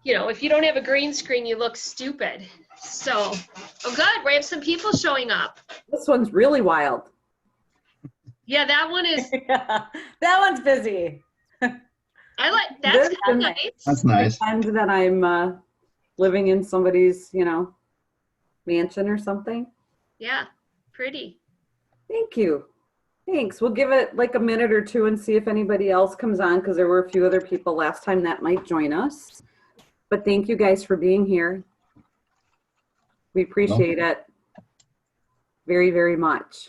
if you don't have a green screen, you look stupid. So, oh good, we have some people showing up. This one's really wild. Yeah, that one is. Yeah, that one's busy. I like, that's kind of nice. That's nice. And that I'm living in somebody's, mansion or something. Yeah, pretty. Thank you. Thanks. We'll give it like a minute or two and see if anybody else comes on, because there were a few other people last time that might join us. But thank you guys for being here. We appreciate it very, very much.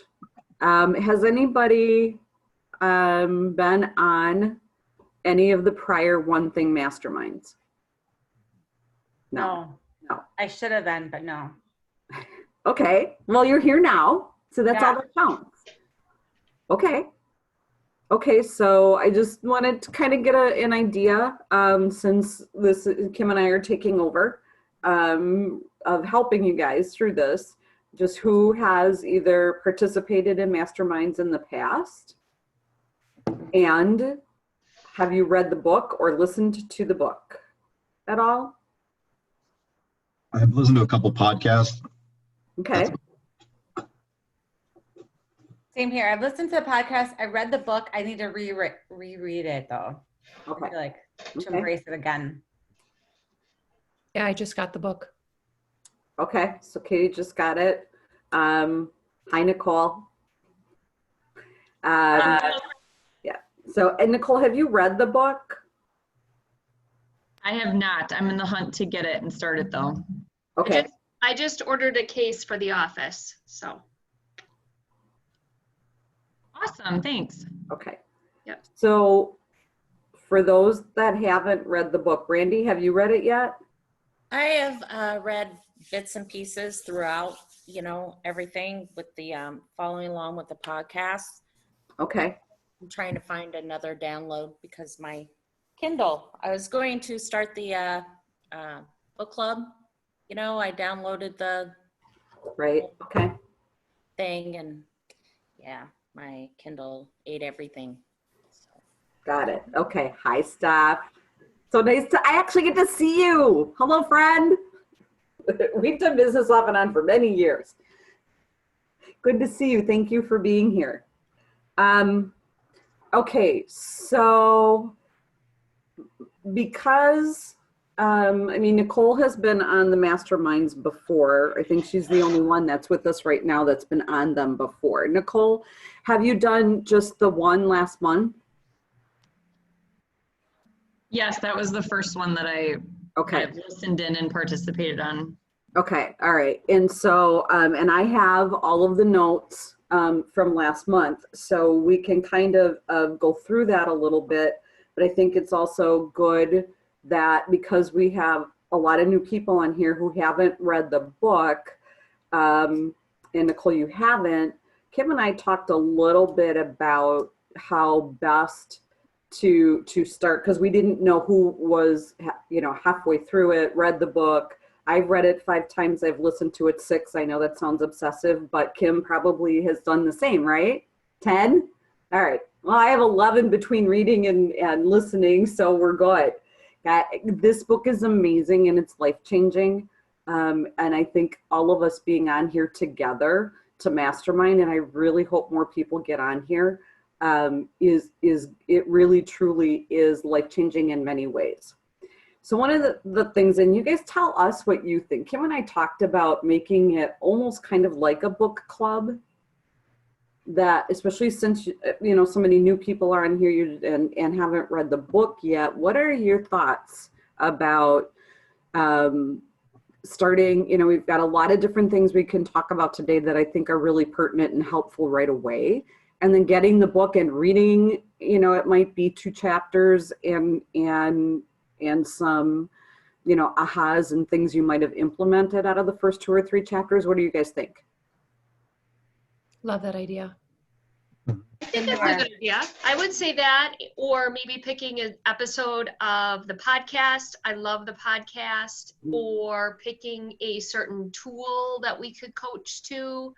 Has anybody been on any of the prior One Thing Masterminds? No. I should have been, but no. Okay. Well, you're here now, so that's all that counts. Okay. Okay, so I just wanted to kind of get an idea, since Kim and I are taking over, of helping you guys through this, just who has either participated in masterminds in the past, and have you read the book or listened to the book at all? I've listened to a couple podcasts. Okay. Same here. I've listened to the podcast. I read the book. I need to reread it though. Okay. I feel like to embrace it again. Yeah, I just got the book. Okay, so Katie just got it. Hi, Nicole. Yeah. So, and Nicole, have you read the book? I have not. I'm in the hunt to get it and start it though. Okay. I just ordered a case for the office, so. Awesome, thanks. Okay. Yep. So for those that haven't read the book, Brandy, have you read it yet? I have read bits and pieces throughout, everything with the following along with the podcast. Okay. I'm trying to find another download because my Kindle, I was going to start the book club. I downloaded the Right. Okay. thing and yeah, my Kindle ate everything. So. Got it. Okay. Hi, Steph. So nice I actually get to see you. Hello, friend. We've done business off and on for many years. Good to see you. Thank you for being here. Okay. So because, Nicole has been on the masterminds before. I think she's the only one that's with us right now that's been on them before. Nicole, have you done just the one last month? Yes, that was the first one that I listened in and participated on. Okay, all right. And so, and I have all of the notes from last month, so we can kind of go through that a little bit. But I think it's also good that because we have a lot of new people on here who haven't read the book, and Nicole, you haven't, Kim and I talked a little bit about how best to start, because we didn't know who was, halfway through it, read the book. I've read it 5 times. I've listened to it 6. I know that sounds obsessive, but Kim probably has done the same, right? 10? All right. Well, I have 11 between reading and listening, so we're good. This book is amazing and it's life-changing. And I think all of us being on here together to mastermind, and I really hope more people get on here, it really truly is life-changing in many ways. So one of the things, and you guys tell us what you think. Kim and I talked about making it almost kind of like a book club, that especially since so many new people are on here and haven't read the book yet. What are your thoughts about starting? We've got a lot of different things we can talk about today that I think are really pertinent and helpful right away. And then getting the book and reading, it might be 2 chapters and some, ahas and things you might have implemented out of the first 2 or 3 chapters. What do you guys think? Love that idea. I think that's a good idea. I would say that, or maybe picking an episode of the podcast. I love the podcast, or picking a certain tool that we could coach to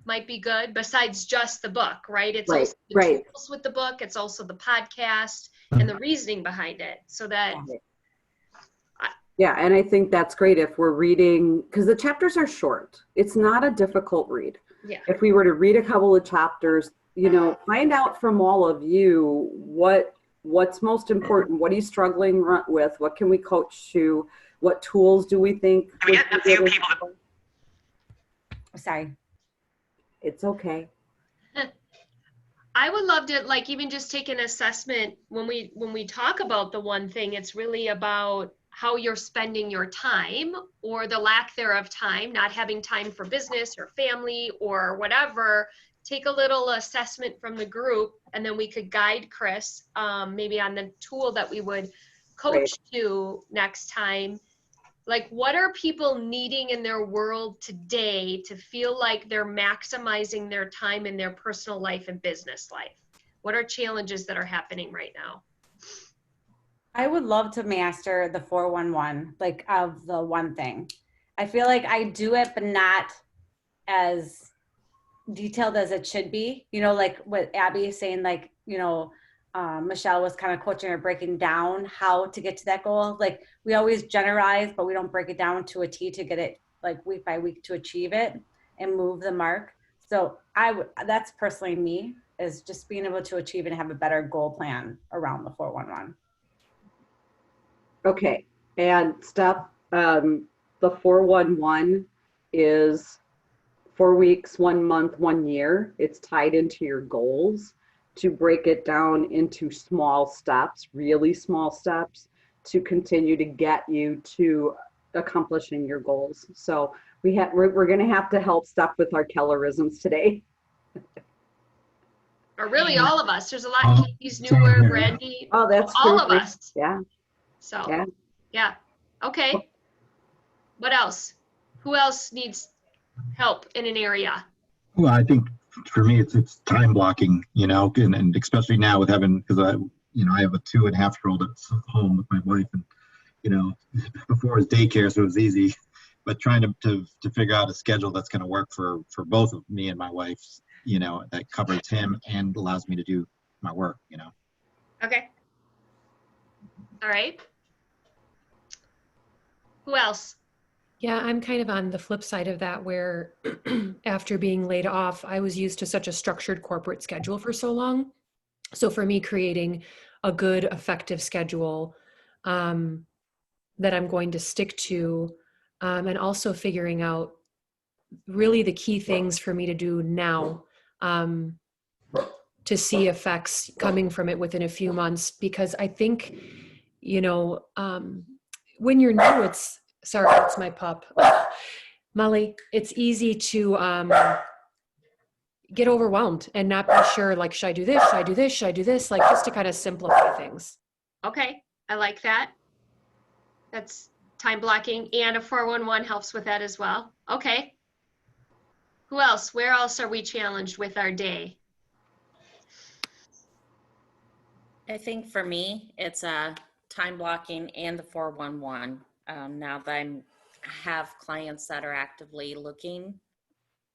might be good, besides just the book, right? It's also the tools with the book. It's also the podcast and the reasoning behind it. So that Yeah, and I think that's great if we're reading, because the chapters are short. It's not a difficult read. Yeah. If we were to read a couple of chapters, find out from all of you what's most important. What are you struggling with? What can we coach to? What tools do we think? Can we get a few people Sorry. It's okay. I would love to like even just take an assessment when we talk about the one thing, it's really about how you're spending your time or the lack thereof time, not having time for business or family or whatever. Take a little assessment from the group and then we could guide Chris maybe on the tool that we would coach to next time. Like, what are people needing in their world today to feel like they're maximizing their time in their personal life and business life? What are challenges that are happening right now? I would love to master the 411, like of the one thing. I feel like I do it, but not as detailed as it should be. Like what Abby is saying, like, Michelle was kind of coaching or breaking down how to get to that goal. Like we always generalize, but we don't break it down to a T to get it like week by week to achieve it and move the mark. So that's personally me, is just being able to achieve and have a better goal plan around the 411. Okay, and Steph, the 411 is 4 weeks, 1 month, 1 year. It's tied into your goals to break it down into small steps, really small steps, to continue to get you to accomplishing your goals. So we're going to have to help Steph with our Kellerisms today. Or really all of us. There's a lot. Katie's newer, Brandy. Oh, that's all true. of us. Yeah. So yeah. Okay. What else? Who else needs help in an area? Well, I think for me, it's time blocking, and especially now with having, because I have a 2.5-year-old that's home with my wife, and before it was daycare, so it was easy, but trying to figure out a schedule that's going to work for both of me and my wife, that covers him and allows me to do my work, Okay. All right. Who else? Yeah, I'm kind of on the flip side of that, where after being laid off, I was used to such a structured corporate schedule for so long. So for me, creating a good, effective schedule that I'm going to stick to, and also figuring out really the key things for me to do now to see effects coming from it within a few months. Because I think, when you're new, sorry, it's my pup. Molly, it's easy to get overwhelmed and not be sure, like, should I do this? Should I do this? Should I do this? Like, just to kind of simplify things. Okay. I like that. That's time blocking, and a 411 helps with that as well. Okay. Who else? Where else are we challenged with our day? I think for me, it's time blocking and the 411. Now that I have clients that are actively looking,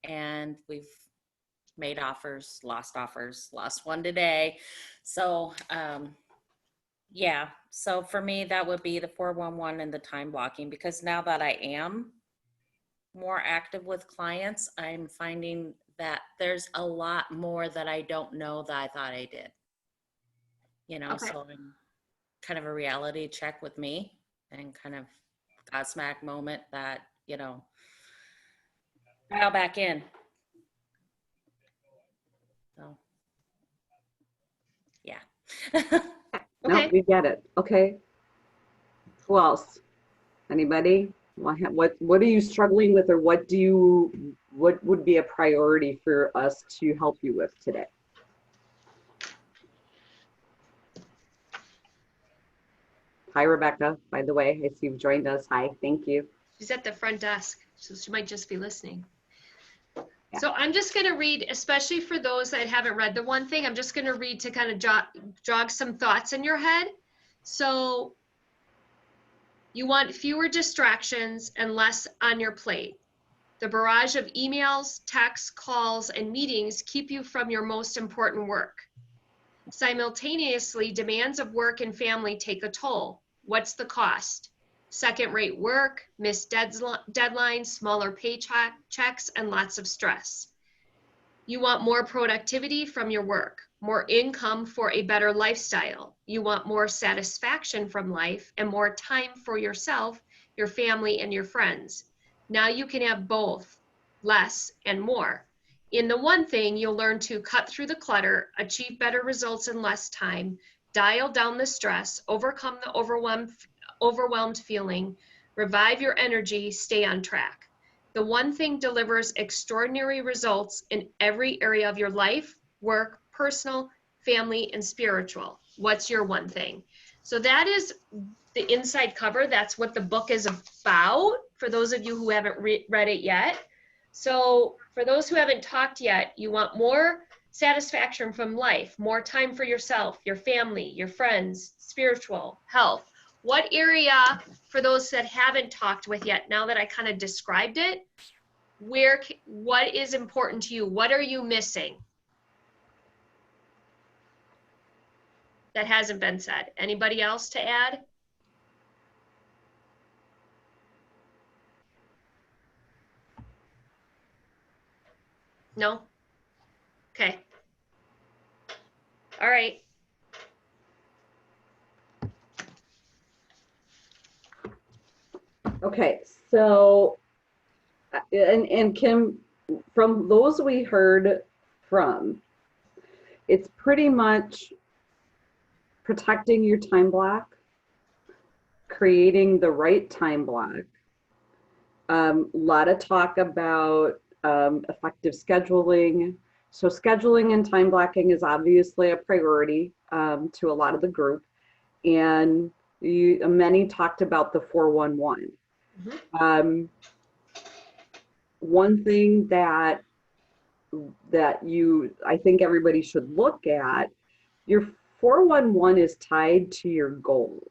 and we've made offers, lost one today. So yeah, so for me, that would be the 411 and the time blocking, because now that I am more active with clients, I'm finding that there's a lot more that I don't know that I thought I did. Okay. So I'm kind of a reality check with me, and kind of Godsmack moment that, dial back in. So, yeah. No, we get it. Okay. Who else? Anybody? What are you struggling with, or what would be a priority for us to help you with today? Hi, Rebecca, by the way. I see you've joined us. Hi, thank you. She's at the front desk, so she might just be listening. Yeah. So I'm just going to read, especially for those that haven't read the one thing, I'm just going to read to kind of jog some thoughts in your head. So you want fewer distractions and less on your plate. The barrage of emails, texts, calls, and meetings keep you from your most important work. Simultaneously, demands of work and family take a toll. What's the cost? second-rate work, missed deadlines, smaller paychecks, and lots of stress. You want more productivity from your work, more income for a better lifestyle. You want more satisfaction from life and more time for yourself, your family, and your friends. Now you can have both, less and more. In the one thing, you'll learn to cut through the clutter, achieve better results in less time, dial down the stress, overcome the overwhelmed feeling, revive your energy, stay on track. The one thing delivers extraordinary results in every area of your life, work, personal, family, and spiritual. What's your one thing? So that is the inside cover. That's what the book is about for those of you who haven't read it yet. So for those who haven't talked yet, you want more satisfaction from life, more time for yourself, your family, your friends, spiritual, health. What area, for those that haven't talked with yet, now that I kind of described it, what is important to you? What are you missing that hasn't been said? Anybody else to add? No? Okay. All right. Okay, so, and Kim, from those we heard from, it's pretty much protecting your time block, creating the right time block. A lot of talk about effective scheduling. So scheduling and time blocking is obviously a priority to a lot of the group. And many talked about the 411. Mm-hmm. One thing that I think everybody should look at, your 411 is tied to your goals,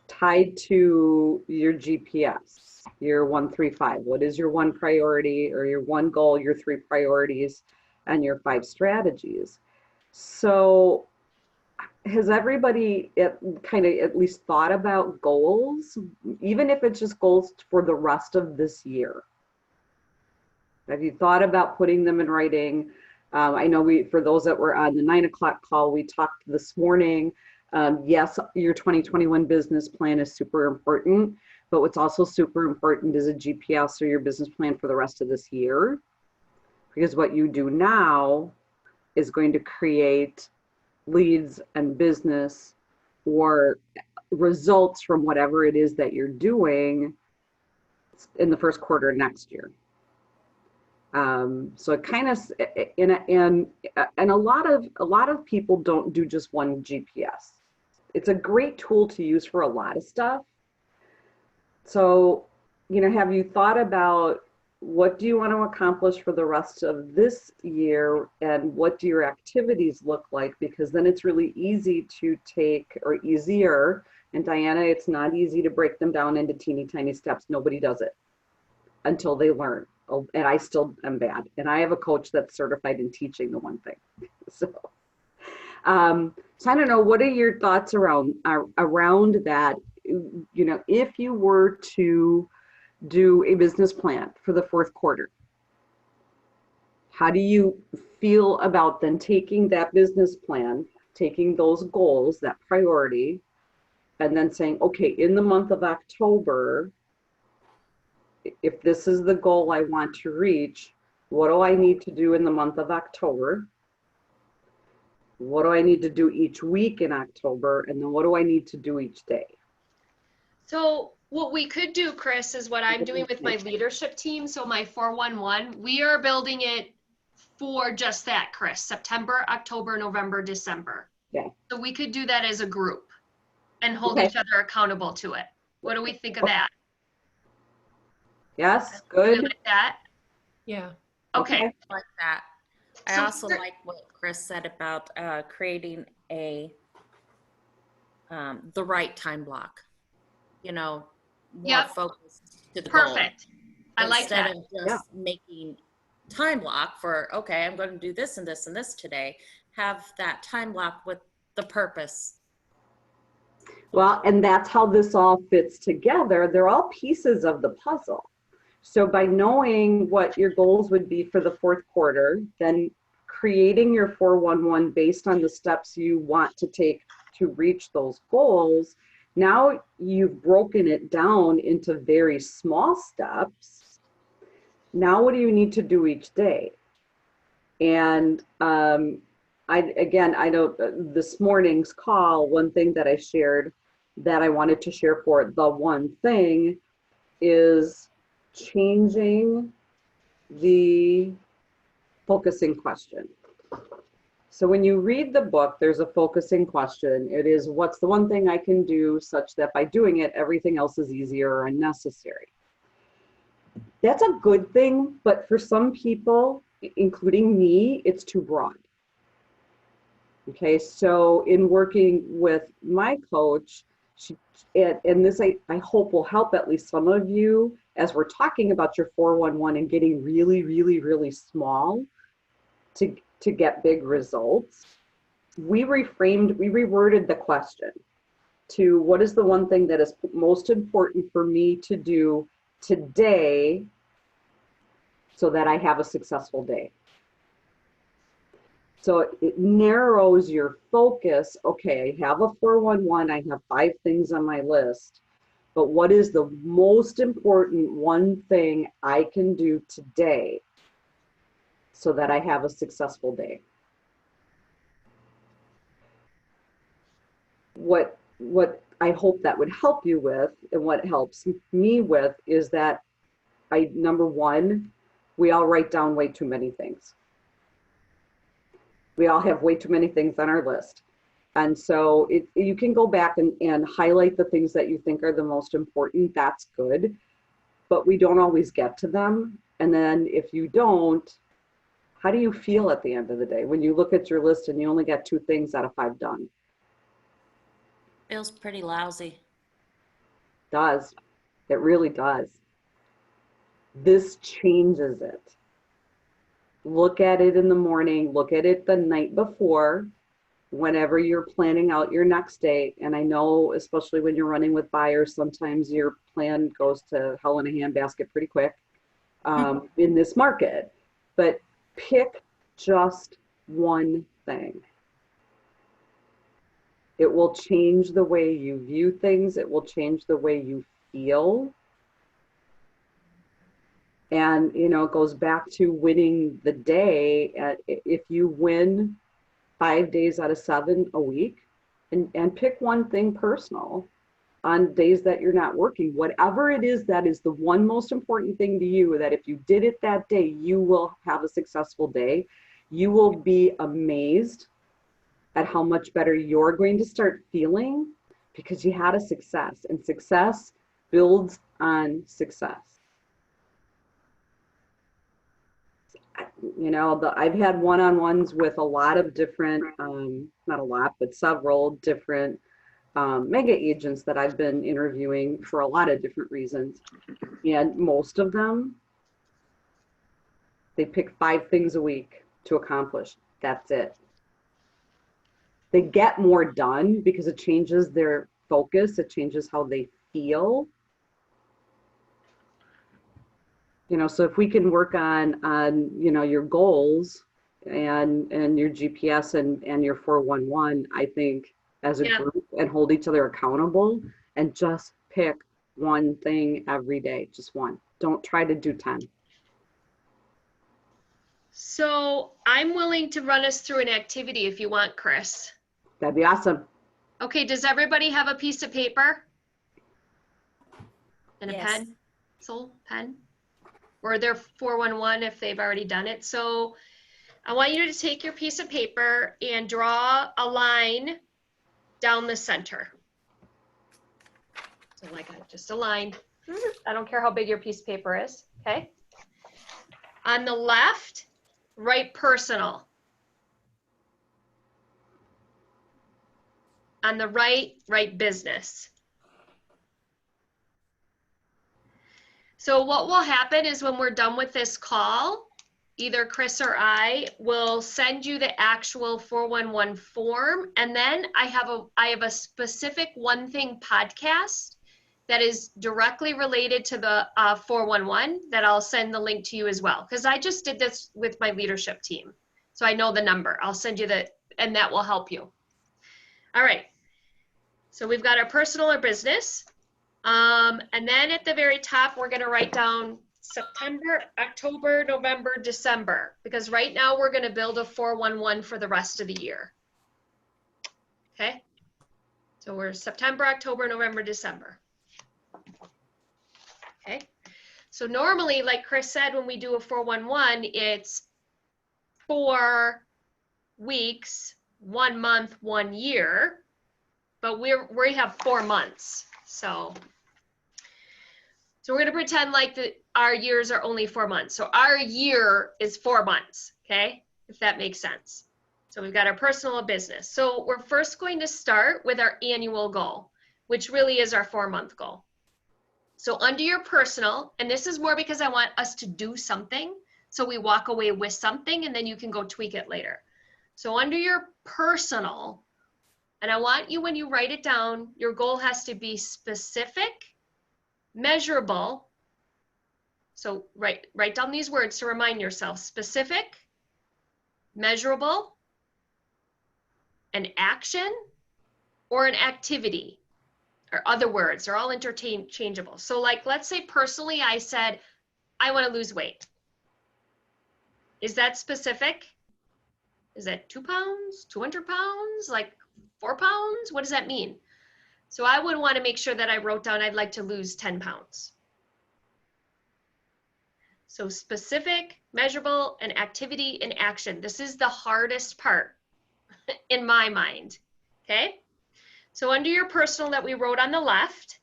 tied to your GPS, your 135. What is your one priority or your one goal, your 3 priorities, and your 5 strategies? So has everybody kind of at least thought about goals, even if it's just goals for the rest of this year? Have you thought about putting them in writing? I know for those that were on the 9 o'clock call, we talked this morning. Yes, your 2021 business plan is super important, but what's also super important is a GPS or your business plan for the rest of this year. Because what you do now is going to create leads and business or results from whatever it is that you're doing in the first quarter of next year. So it kind of, and a lot of people don't do just one GPS. It's a great tool to use for a lot of stuff. So, have you thought about what do you want to accomplish for the rest of this year, and what do your activities look like? Because then it's really easy to take, or easier, and Diana, it's not easy to break them down into teeny tiny steps. Nobody does it until they learn. Oh, and I still am bad. And I have a coach that's certified in teaching the one thing. So I don't know, what are your thoughts around that? If you were to do a business plan for the 4th quarter, how do you feel about then taking that business plan, taking those goals, that priority, and then saying, okay, in the month of October, if this is the goal I want to reach, what do I need to do in the month of October? What do I need to do each week in October? And then what do I need to do each day? So what we could do, Chris, is what I'm doing with my leadership team. So my 411, we are building it for just that, Chris, September, October, November, December. Yeah. So we could do that as a group and hold each other accountable to it. What do we think of that? Yes, good. Like that? Yeah. Okay. I like that. I also like what Chris said about creating the right time block. More focused to the goal. Perfect. I like that. Instead of just making time block for, okay, I'm going to do this and this and this today. Have that time block with the purpose Well, and that's how this all fits together. They're all pieces of the puzzle. So by knowing what your goals would be for the fourth quarter, then creating your 411 based on the steps you want to take to reach those goals, now you've broken it down into very small steps. Now what do you need to do each day? And I know this morning's call, one thing that I shared that I wanted to share for the one thing is changing the focusing question. So when you read the book, there's a focusing question. It is, what's the one thing I can do such that by doing it, everything else is easier or unnecessary? That's a good thing, but for some people, including me, it's too broad. Okay, so in working with my coach, and this I hope will help at least some of you as we're talking about your 411 and getting really, really, really small to get big results. We reworded the question to what is the one thing that is most important for me to do today so that I have a successful day. So it narrows your focus. Okay, I have a 411, I have 5 things on my list, but what is the most important one thing I can do today so that I have a successful day? What I hope that would help you with, and what helps me with, is that number one, we all write down way too many things. We all have way too many things on our list. And so you can go back and highlight the things that you think are the most important. That's good. But we don't always get to them. And then if you don't, how do you feel at the end of the day when you look at your list and you only got 2 things out of 5 done? Feels pretty lousy. Does. It really does. This changes it. Look at it in the morning, look at it the night before, whenever you're planning out your next day. And I know, especially when you're running with buyers, sometimes your plan goes to hell in a handbasket pretty quick in this market. But pick just one thing. It will change the way you view things. It will change the way you feel. And, you know, it goes back to winning the day. If you win 5 days out of 7 a week, and pick one thing personal on days that you're not working, whatever it is that is the one most important thing to you, that if you did it that day, you will have a successful day. You will be amazed at how much better you're going to start feeling because you had a success, and success builds on success. You know, I've had one-on-ones with a lot of different, not a lot, but several different mega agents that I've been interviewing for a lot of different reasons. And most of them, they pick 5 things a week to accomplish. That's it. They get more done because it changes their focus. It changes how they feel. You know, so if we can work on you know, your goals and your GPS and your 411, I think as a group, and hold each other accountable and just pick one thing every day, just one. Don't try to do 10. So I'm willing to run us through an activity if you want, Chris. That'd be awesome. Okay, does everybody have a piece of paper? And a Yes. pen? Or their 411 if they've already done it. So I want you to take your piece of paper and draw a line down the center. So like just a line. I don't care how big your piece of paper is, okay? On the left, write personal. On the right, write business. So what will happen is when we're done with this call, either Chris or I will send you the actual 411 form. And then I have a specific One Thing podcast that is directly related to the 411 that I'll send the link to you as well. Because I just did this with my leadership team. So I know the number. I'll send you and that will help you. All right. So we've got our personal or business. And then at the very top, we're going to write down September, October, November, December, because right now we're going to build a 411 for the rest of the year. Okay. So we're September, October, November, December. Okay. So normally, like Chris said, when we do a 411, it's 4 weeks, 1 month, 1 year, but we have 4 months. So we're going to pretend like our years are only 4 months. So our year is 4 months, okay? If that makes sense. So we've got our personal and business. So we're first going to start with our annual goal, which really is our 4-month goal. So under your personal, and this is more because I want us to do something, so we walk away with something and then you can go tweak it later. So under your personal, and I want you, when you write it down, your goal has to be specific, measurable. So write down these words to remind yourself: specific, measurable, an action, or an activity, or other words. They're all interchangeable. So like, let's say personally, I said, I want to lose weight. Is that specific? Is that 2 pounds, 200 pounds, like 4 pounds? What does that mean? So I would want to make sure that I wrote down, I'd like to lose 10 pounds. So specific, measurable, and activity and action. This is the hardest part in my mind, okay? So under your personal that we wrote on the left,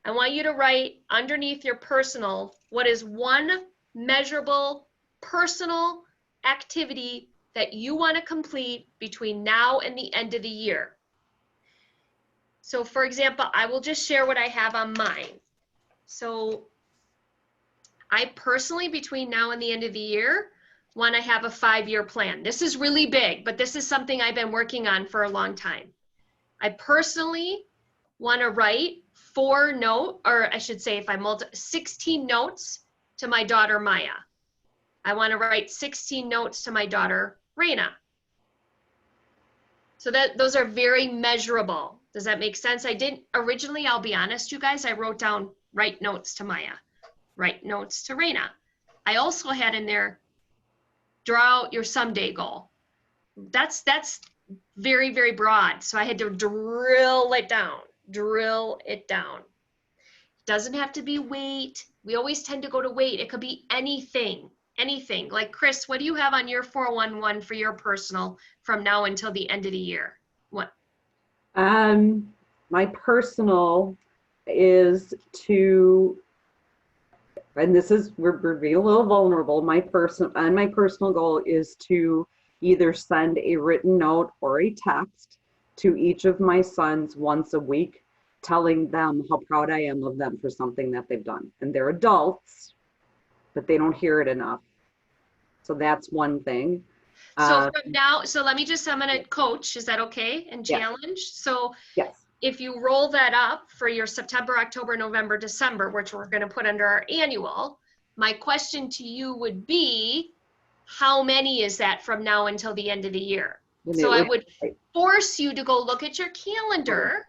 I want you to write underneath your personal, what is one measurable personal activity that you want to complete between now and the end of the year. So for example, I will just share what I have on mine. So I personally, between now and the end of the year, want to have a 5-year plan. This is really big, but this is something I've been working on for a long time. I personally want to write 16 notes to my daughter, Maya. I want to write 16 notes to my daughter, Raina. So those are very measurable. Does that make sense? I didn't originally, I'll be honest, you guys, I wrote down write notes to Maya, write notes to Raina. I also had in there, draw out your someday goal. That's very, very broad. So I had to drill it down. Doesn't have to be weight. We always tend to go to weight. It could be anything. Like Chris, what do you have on your 411 for your personal from now until the end of the year? What? My personal is to, and this is, we're being a little vulnerable. My personal goal is to either send a written note or a text to each of my sons once a week, telling them how proud I am of them for something that they've done. And they're adults, but they don't hear it enough. So that's one thing. So from now, so let me just, I'm going to coach, is that okay? And challenge. Yes. So yes. If you roll that up for your September, October, November, December, which we're going to put under our annual, my question to you would be, how many is that from now until the end of the year? So I would force you to go look at your calendar,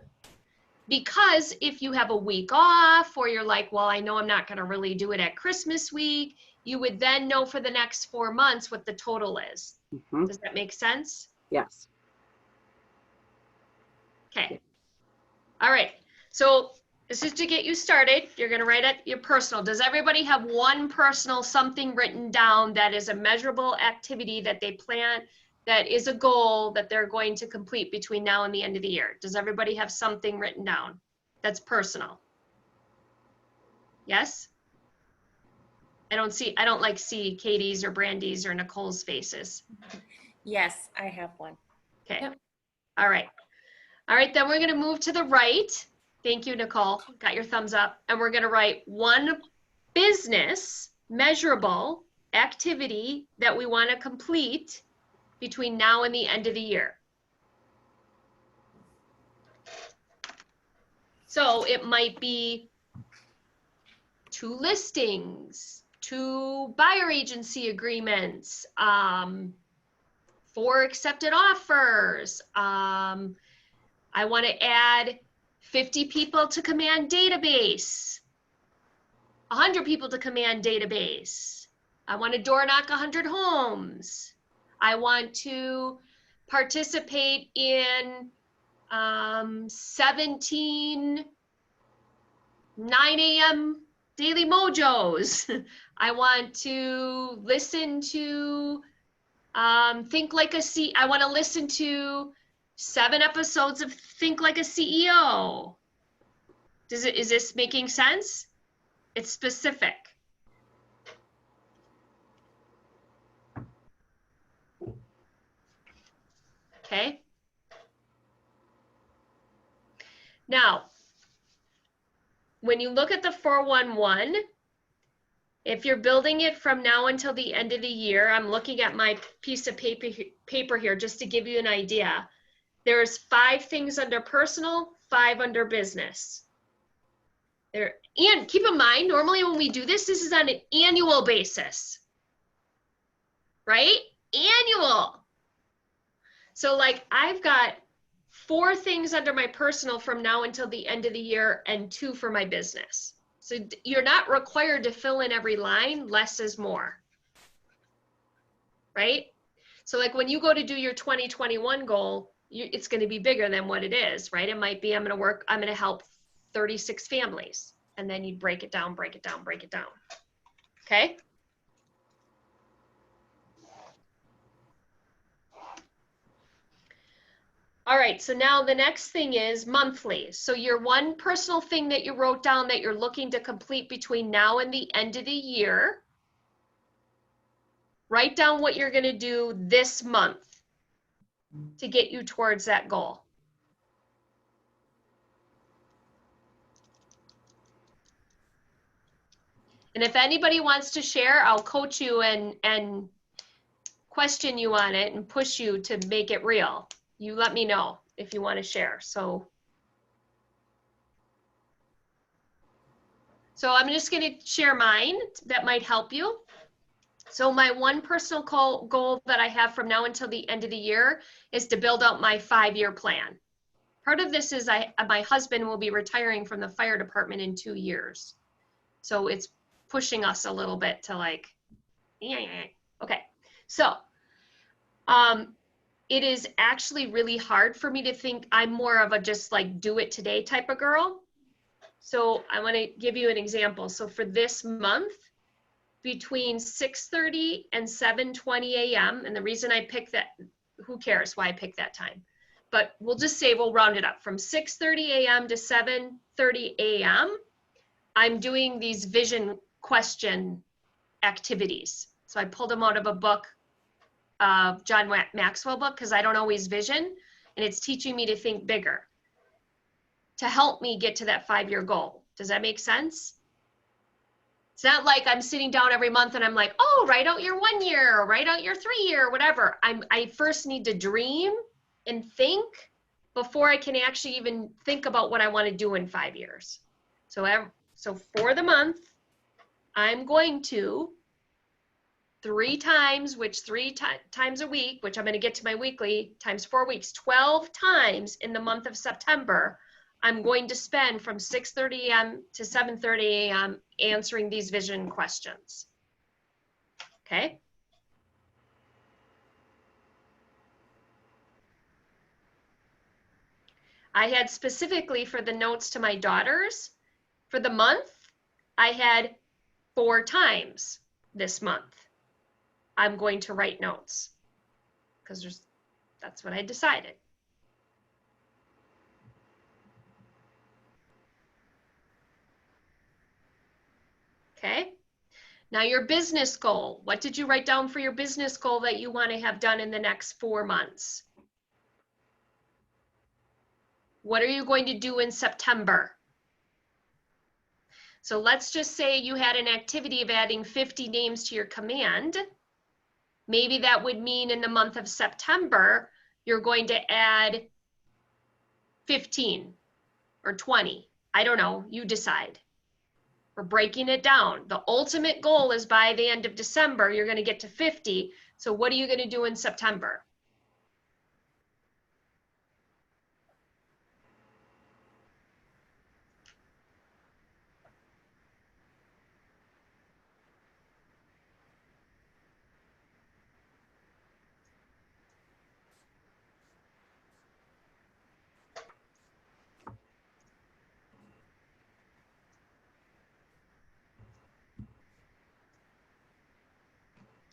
because if you have a week off or you're like, well, I know I'm not going to really do it at Christmas week, you would then know for the next 4 months what the total is. Mm-hmm. Does that make sense? Yes. Okay. All right. So this is to get you started. You're going to write at your personal. Does everybody have one personal something written down that is a measurable activity that they plan, that is a goal that they're going to complete between now and the end of the year? Does everybody have something written down that's personal? Yes? I don't see Katie's or Brandy's or Nicole's faces. Yes, I have one. Okay. Yep. All right. All right, then we're going to move to the right. Thank you, Nicole. Got your thumbs up. And we're going to write one business measurable activity that we want to complete between now and the end of the year. So it might be 2 listings, 2 buyer agency agreements, 4 accepted offers. I want to add 50 people to Command database, 100 people to Command database. I want to door knock 100 homes. I want to participate in 17 9 a.m. Daily Mojos. I want to listen to Think Like a CEO. I want to listen to 7 episodes of Think Like a CEO. Is this making sense? It's specific. Okay. Now, when you look at the 411, if you're building it from now until the end of the year, I'm looking at my piece of paper here just to give you an idea. There's 5 things under personal, 5 under business. And keep in mind, normally when we do this, this is on an annual basis, right? Annual. So like I've got 4 things under my personal from now until the end of the year and 2 for my business. So you're not required to fill in every line, less is more, right? So like when you go to do your 2021 goal, it's going to be bigger than what it is, right? It might be, I'm going to help 36 families. And then you break it down, break it down, break it down. Okay? All right, so now the next thing is monthly. So your one personal thing that you wrote down that you're looking to complete between now and the end of the year, write down what you're going to do this month to get you towards that goal. And if anybody wants to share, I'll coach you and question you on it and push you to make it real. You let me know if you want to share. So I'm just going to share mine that might help you. So my one personal goal that I have from now until the end of the year is to build out my 5-year plan. Part of this is my husband will be retiring from the fire department in 2 years. So it's pushing us a little bit to like, okay. So it is actually really hard for me to think. I'm more of a just like do it today type of girl. So I want to give you an example. So for this month, between 6:30 and 7:20 a.m., and the reason I picked that, who cares why I picked that time, but we'll just say we'll round it up from 6:30 a.m. to 7:30 a.m. I'm doing these vision question activities. So I pulled them out of a book, John Maxwell book, because I don't always vision, and it's teaching me to think bigger to help me get to that 5-year goal. Does that make sense? It's not like I'm sitting down every month and I'm like, oh, write out your 1 year, or write out your 3 year, whatever. I first need to dream and think before I can actually even think about what I want to do in 5 years. So for the month, I'm going to 3 times, which 3 times a week, which I'm going to get to my weekly, times 4 weeks, 12 times in the month of September, I'm going to spend from 6:30 a.m. to 7:30 a.m. answering these vision questions. Okay? I had specifically for the notes to my daughters, for the month, I had 4 times this month I'm going to write notes because that's what I decided. Okay. Now your business goal. What did you write down for your business goal that you want to have done in the next 4 months? What are you going to do in September? So let's just say you had an activity of adding 50 names to your command. Maybe that would mean in the month of September, you're going to add 15 or 20. I don't know, you decide. We're breaking it down. The ultimate goal is by the end of December, you're going to get to 50. So what are you going to do in September?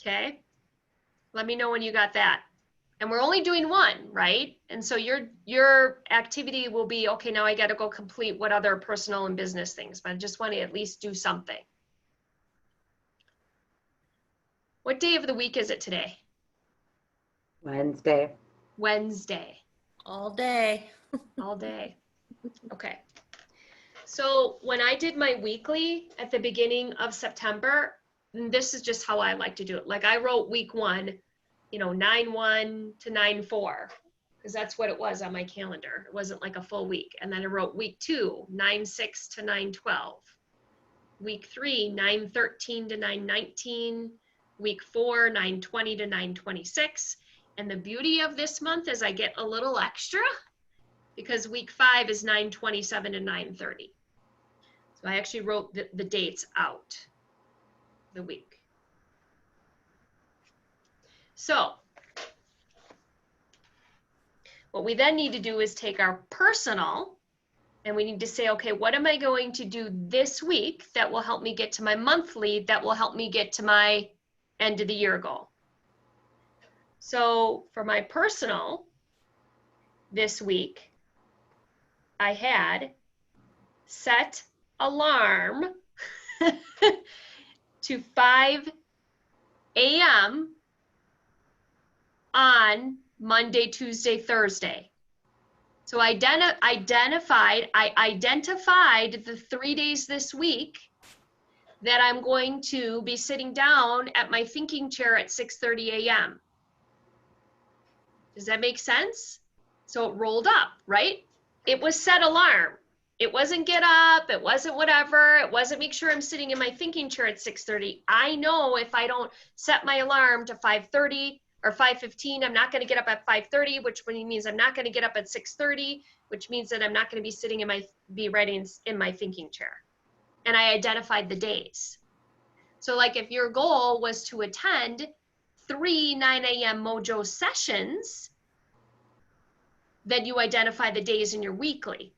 Okay, let me know when you got that. And we're only doing one, right? And so your activity will be, okay, now I got to go complete what other personal and business things, but I just want to at least do something. What day of the week is it today? Wednesday. Wednesday. All day. All day. Okay. So when I did my weekly at the beginning of September, and this is just how I like to do it. Like I wrote week 1, 9/1 to 9/4, because that's what it was on my calendar. It wasn't like a full week. And then I wrote week 2, 9/6 to 9/12. Week 3, 9/13 to 9/19. Week 4, 9/20 to 9/26. And the beauty of this month is I get a little extra because week 5 is 9/27 to 9/30. So I actually wrote the dates out the week. So what we then need to do is take our personal and we need to say, okay, what am I going to do this week that will help me get to my monthly, that will help me get to my end of the year goal? So for my personal this week, I had set alarm to 5 a.m. on Monday, Tuesday, Thursday. So I identified the 3 days this week that I'm going to be sitting down at my thinking chair at 6:30 a.m. Does that make sense? So it rolled up, right? It was set alarm. It wasn't get up, it wasn't whatever, it wasn't make sure I'm sitting in my thinking chair at 6:30. I know if I don't set my alarm to 5:30 or 5:15, I'm not going to get up at 5:30, which means I'm not going to get up at 6:30, which means that I'm not going to be sitting be ready in my thinking chair. And I identified the days. So like if your goal was to attend 3 9 a.m. Mojo sessions, then you identify the days in your weekly,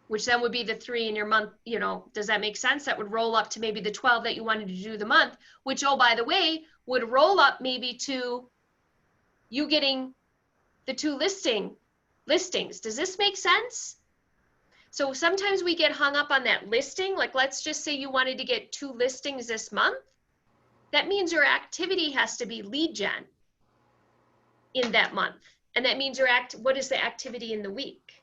which then would be the 3 in your month. Does that make sense? That would roll up to maybe the 12 that you wanted to do the month, which, oh, by the way, would roll up maybe to you getting the 2 listings. Does this make sense? So sometimes we get hung up on that listing. Like, let's just say you wanted to get 2 listings this month. That means your activity has to be lead gen in that month. And that means what is the activity in the week?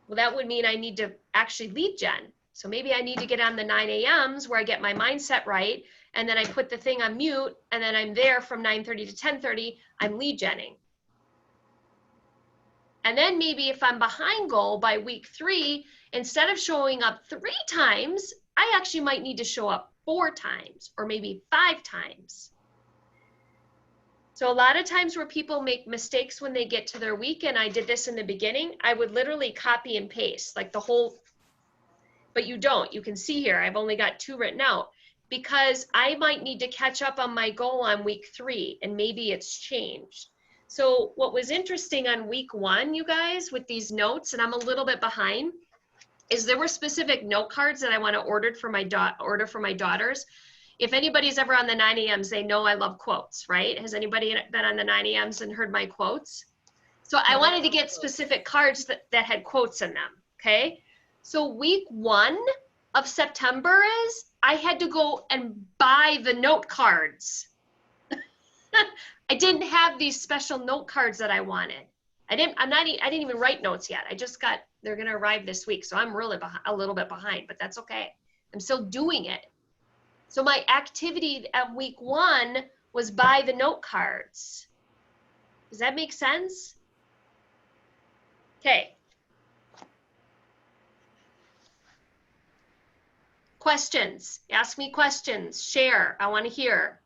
Well, that would mean I need to actually lead gen. So maybe I need to get on the 9 a.m.s where I get my mindset right, and then I put the thing on mute, and then I'm there from 9:30 to 10:30, I'm lead genning. And then maybe if I'm behind goal by week 3, instead of showing up 3 times, I actually might need to show up 4 times or maybe 5 times. So a lot of times where people make mistakes when they get to their week, and I did this in the beginning, I would literally copy and paste like the whole, but you don't. You can see here, I've only got 2 written out because I might need to catch up on my goal on week 3 and maybe it's changed. So what was interesting on week 1, you guys, with these notes, and I'm a little bit behind, is there were specific note cards that I want to order for my daughters. If anybody's ever on the 9 a.m.s, they know I love quotes, right? Has anybody been on the 9 a.m.s and heard my quotes? So I wanted to get specific cards that had quotes in them, okay? So week 1 of September is I had to go and buy the note cards. I didn't have these special note cards that I wanted. I didn't even write notes yet. They're going to arrive this week. So I'm really a little bit behind, but that's okay. I'm still doing it. So my activity at week 1 was buy the note cards. Does that make sense? Okay. Questions. Ask me questions. Share. I want to hear.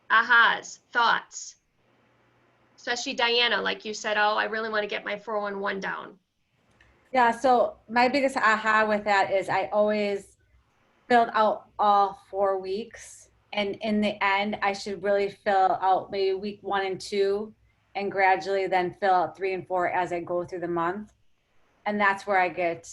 Ahas. Thoughts. Especially Diana, like you said, oh, I really want to get my 411 down. Yeah, so my biggest aha with that is I always filled out all 4 weeks. And in the end, I should really fill out maybe week 1 and 2 and gradually then fill out 3 and 4 as I go through the month. And that's where I get,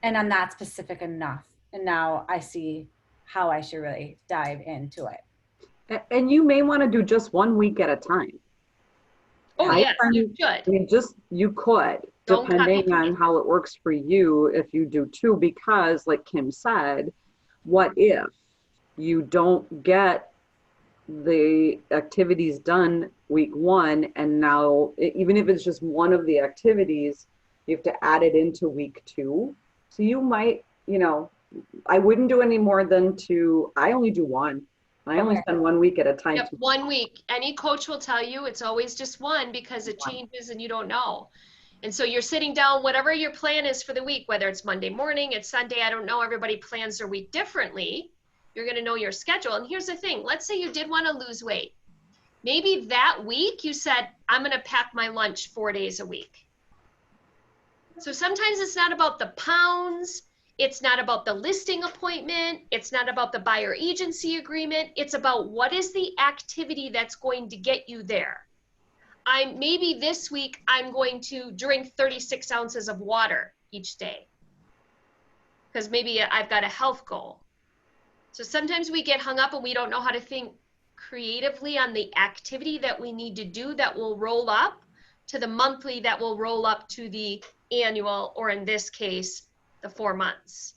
and I'm not specific enough. And now I see how I should really dive into it. And you may want to do just 1 week at a time. Oh, yes, you should. I mean, you could, Don't depending on how it works for you, if you do 2, because like Kim said, what if you don't get the activities done week 1, and now even if it's just one of the activities, you have to add it into week 2. So you might, I wouldn't do any more than 2. I only do 1. I only spend 1 week at a time. Yep, 1 week. Any coach will tell you it's always just 1 because it changes and you don't know. And so you're sitting down, whatever your plan is for the week, whether it's Monday morning, it's Sunday, I don't know, everybody plans their week differently. You're going to know your schedule. And here's the thing. Let's say you did want to lose weight. Maybe that week you said, I'm going to pack my lunch 4 days a week. So sometimes it's not about the pounds. It's not about the listing appointment. It's not about the buyer agency agreement. It's about what is the activity that's going to get you there. Maybe this week I'm going to drink 36 ounces of water each day because maybe I've got a health goal. So sometimes we get hung up and we don't know how to think creatively on the activity that we need to do that will roll up to the monthly, that will roll up to the annual, or in this case, the 4 months.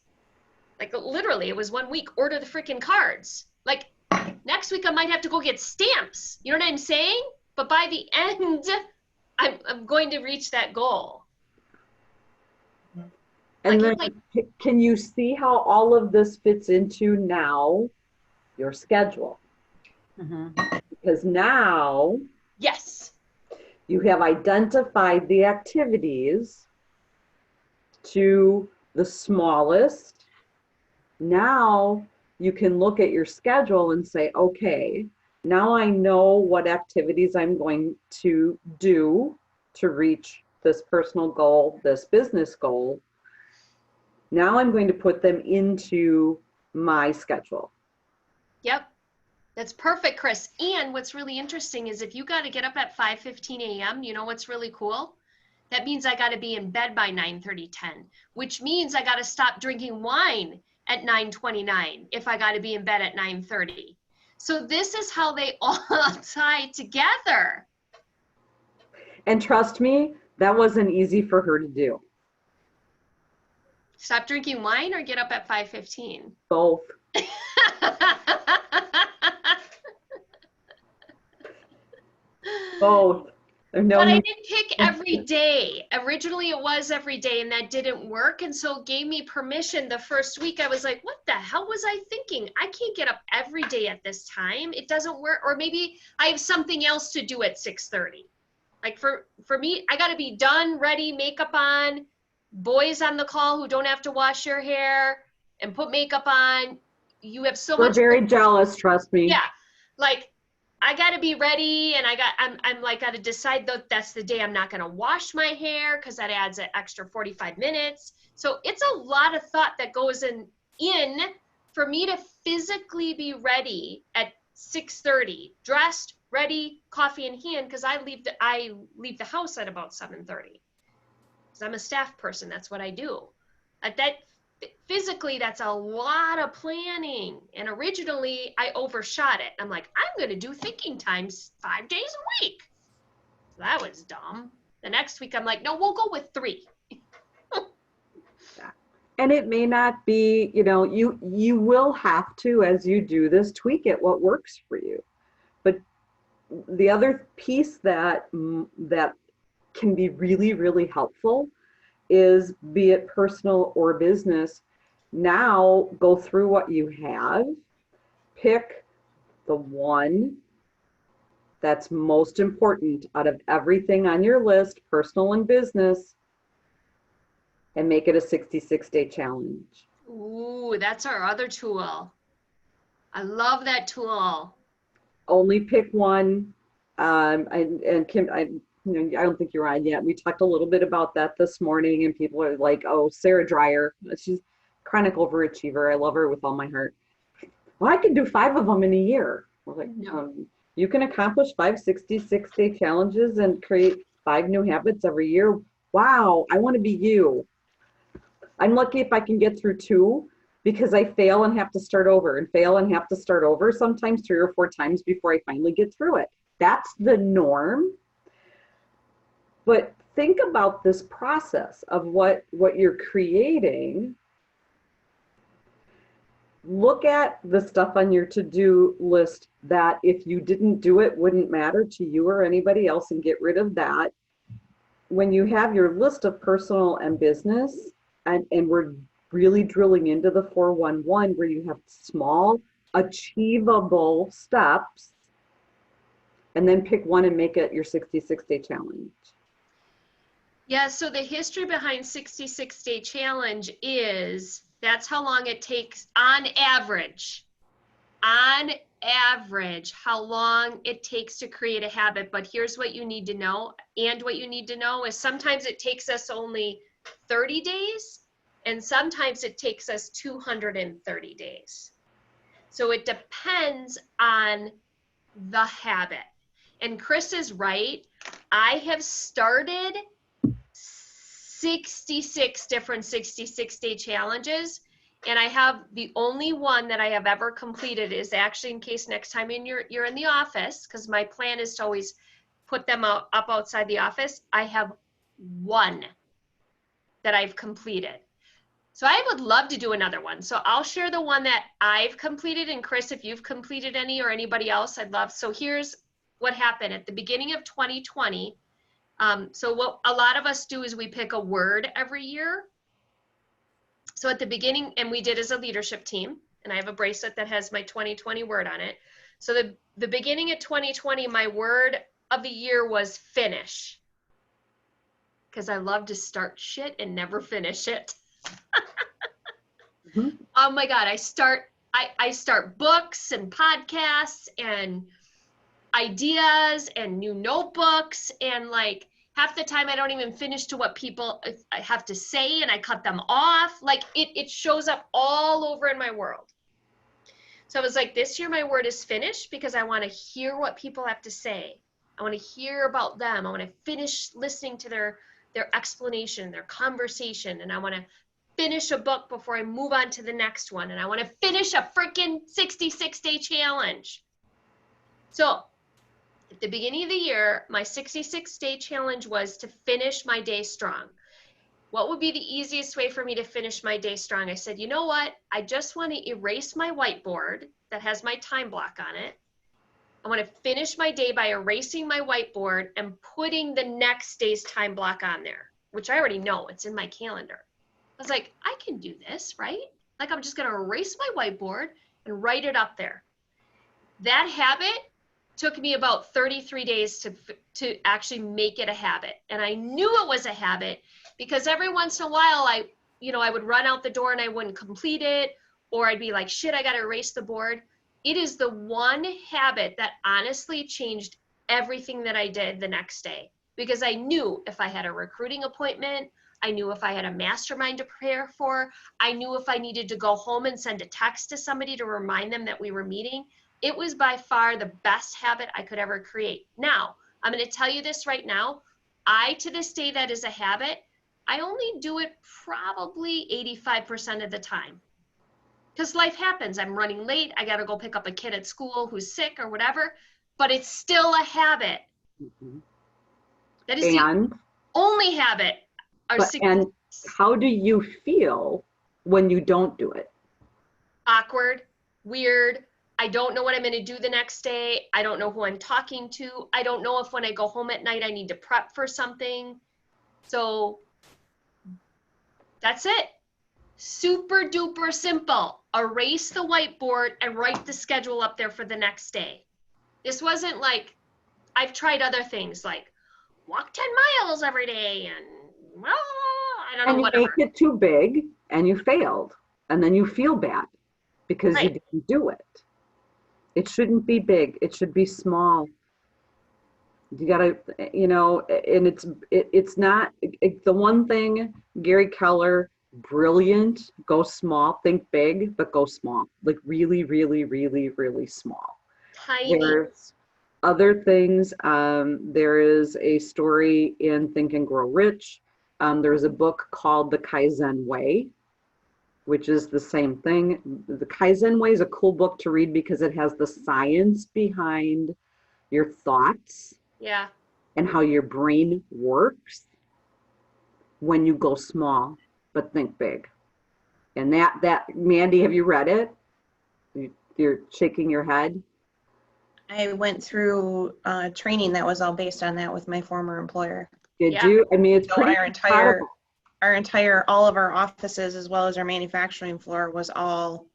Like literally it was 1 week, order the freaking cards. Like next week I might have to go get stamps. You know what I'm saying? But by the end, I'm going to reach that goal. And then can you see how all of this fits into now your schedule? Mm-hmm. Because now yes, you have identified the activities to the smallest. Now you can look at your schedule and say, okay, now I know what activities I'm going to do to reach this personal goal, this business goal. Now I'm going to put them into my schedule. Yep. That's perfect, Chris. And what's really interesting is if you got to get up at 5:15 a.m., you know what's really cool? That means I got to be in bed by 9:30, 10, which means I got to stop drinking wine at 9:29 if I got to be in bed at 9:30. So this is how they all tie together. And trust me, that wasn't easy for her to do. Stop drinking wine or get up at 5:15? Both. Both. But I didn't pick every day. Originally it was every day and that didn't work. And so it gave me permission the first week. I was like, what the hell was I thinking? I can't get up every day at this time. It doesn't work. Or maybe I have something else to do at 6:30. Like for me, I got to be done, ready, makeup on, boys on the call who don't have to wash your hair and put makeup on. You have so much. We're very jealous, trust me. Yeah. Like I got to be ready and I'm like, got to decide that that's the day I'm not going to wash my hair because that adds an extra 45 minutes. So it's a lot of thought that goes in for me to physically be ready at 6:30, dressed, ready, coffee in hand, because I leave the house at about 7:30. Because I'm a staff person, that's what I do. Physically, that's a lot of planning. And originally, I overshot it. I'm like, I'm going to do thinking times 5 days a week. So that was dumb. The next week, I'm like, no, we'll go with 3. And it may not be, you will have to, as you do this, tweak it what works for you. But the other piece that can be really, really helpful is, be it personal or business, now go through what you have, pick the one that's most important out of everything on your list, personal and business, and make it a 66-day challenge. Ooh, that's our other tool. I love that tool. Only pick one. And Kim, I don't think you're on yet. We talked a little bit about that this morning, and people are like, "Oh, Sarah Dreyer, she's chronic overachiever. I love her with all my heart." Well, I could do 5 of them in a year. I was like, No. you can accomplish 5 66-day challenges and create 5 new habits every year. Wow, I want to be you. I'm lucky if I can get through 2, because I fail and have to start over and fail and have to start over sometimes 3 or 4 times before I finally get through it. That's the norm. But think about this process of what you're creating. Look at the stuff on your to-do list that if you didn't do it wouldn't matter to you or anybody else, and get rid of that. When you have your list of personal and business, and we're really drilling into the 411, where you have small, achievable steps, and then pick one and make it your 66-day challenge. Yeah, so the history behind 66-day challenge is that's how long it takes on average, how long it takes to create a habit. But here's what you need to know. And what you need to know is sometimes it takes us only 30 days, and sometimes it takes us 230 days. So it depends on the habit. And Chris is right. I have started 66 different 66-day challenges, and I have the only one that I have ever completed is actually, in case next time you're in the office, because my plan is to always put them up outside the office. I have one that I've completed. So I would love to do another one. So I'll share the one that I've completed, and Chris, if you've completed any or anybody else, I'd love. So here's what happened at the beginning of 2020. So what a lot of us do is we pick a word every year. So at the beginning, and we did as a leadership team, and I have a bracelet that has my 2020 word on it. So the beginning of 2020, my word of the year was finish. Because I love to start shit and never finish it. Mm-hmm. Oh my God, I start books and podcasts and ideas and new notebooks, and like half the time I don't even finish to what people have to say, and I cut them off. Like it shows up all over in my world. So I was like, this year my word is finish, because I want to hear what people have to say. I want to hear about them. I want to finish listening to their explanation, their conversation, and I want to finish a book before I move on to the next one, and I want to finish a freaking 66-day challenge. So at the beginning of the year, my 66-day challenge was to finish my day strong. What would be the easiest way for me to finish my day strong? I said, you know what? I just want to erase my whiteboard that has my time block on it. I want to finish my day by erasing my whiteboard and putting the next day's time block on there, which I already know. It's in my calendar. I was like, I can do this, right? Like, I'm just going to erase my whiteboard and write it up there. That habit took me about 33 days to actually make it a habit. And I knew it was a habit because every once in a while I would run out the door and I wouldn't complete it, or I'd be like, shit, I got to erase the board. It is the one habit that honestly changed everything that I did the next day, because I knew if I had a recruiting appointment, I knew if I had a mastermind to prepare for, I knew if I needed to go home and send a text to somebody to remind them that we were meeting. It was by far the best habit I could ever create. Now, I'm going to tell you this right now. To this day, that is a habit. I only do it probably 85% of the time. Because life happens. I'm running late. I got to go pick up a kid at school who's sick or whatever. But it's still a habit. Mm-hmm. That is the only habit. And how do you feel when you don't do it? Awkward, weird. I don't know what I'm going to do the next day. I don't know who I'm talking to. I don't know if when I go home at night I need to prep for something. So that's it. Super duper simple. Erase the whiteboard and write the schedule up there for the next day. This wasn't like, I've tried other things like walk 10 miles every day and well, I don't know, And you whatever. make it too big and you failed. And then you feel bad because you Right. didn't do it. It shouldn't be big. It should be small. You gotta, and it's not, the one thing, Gary Keller, brilliant, go small, think big, but go small. Like really, really, really, really small. Tiny. There's other things. There is a story in Think and Grow Rich. There's a book called The Kaizen Way, which is the same thing. The Kaizen Way is a cool book to read because it has the science behind your thoughts Yeah. and how your brain works when you go small but think big. And that Mandy, have you read it? You're shaking your head. I went through training that was all based on that with my former employer. Did Yeah. you? I mean, it's So pretty incredible. all of our offices as well as our manufacturing floor was all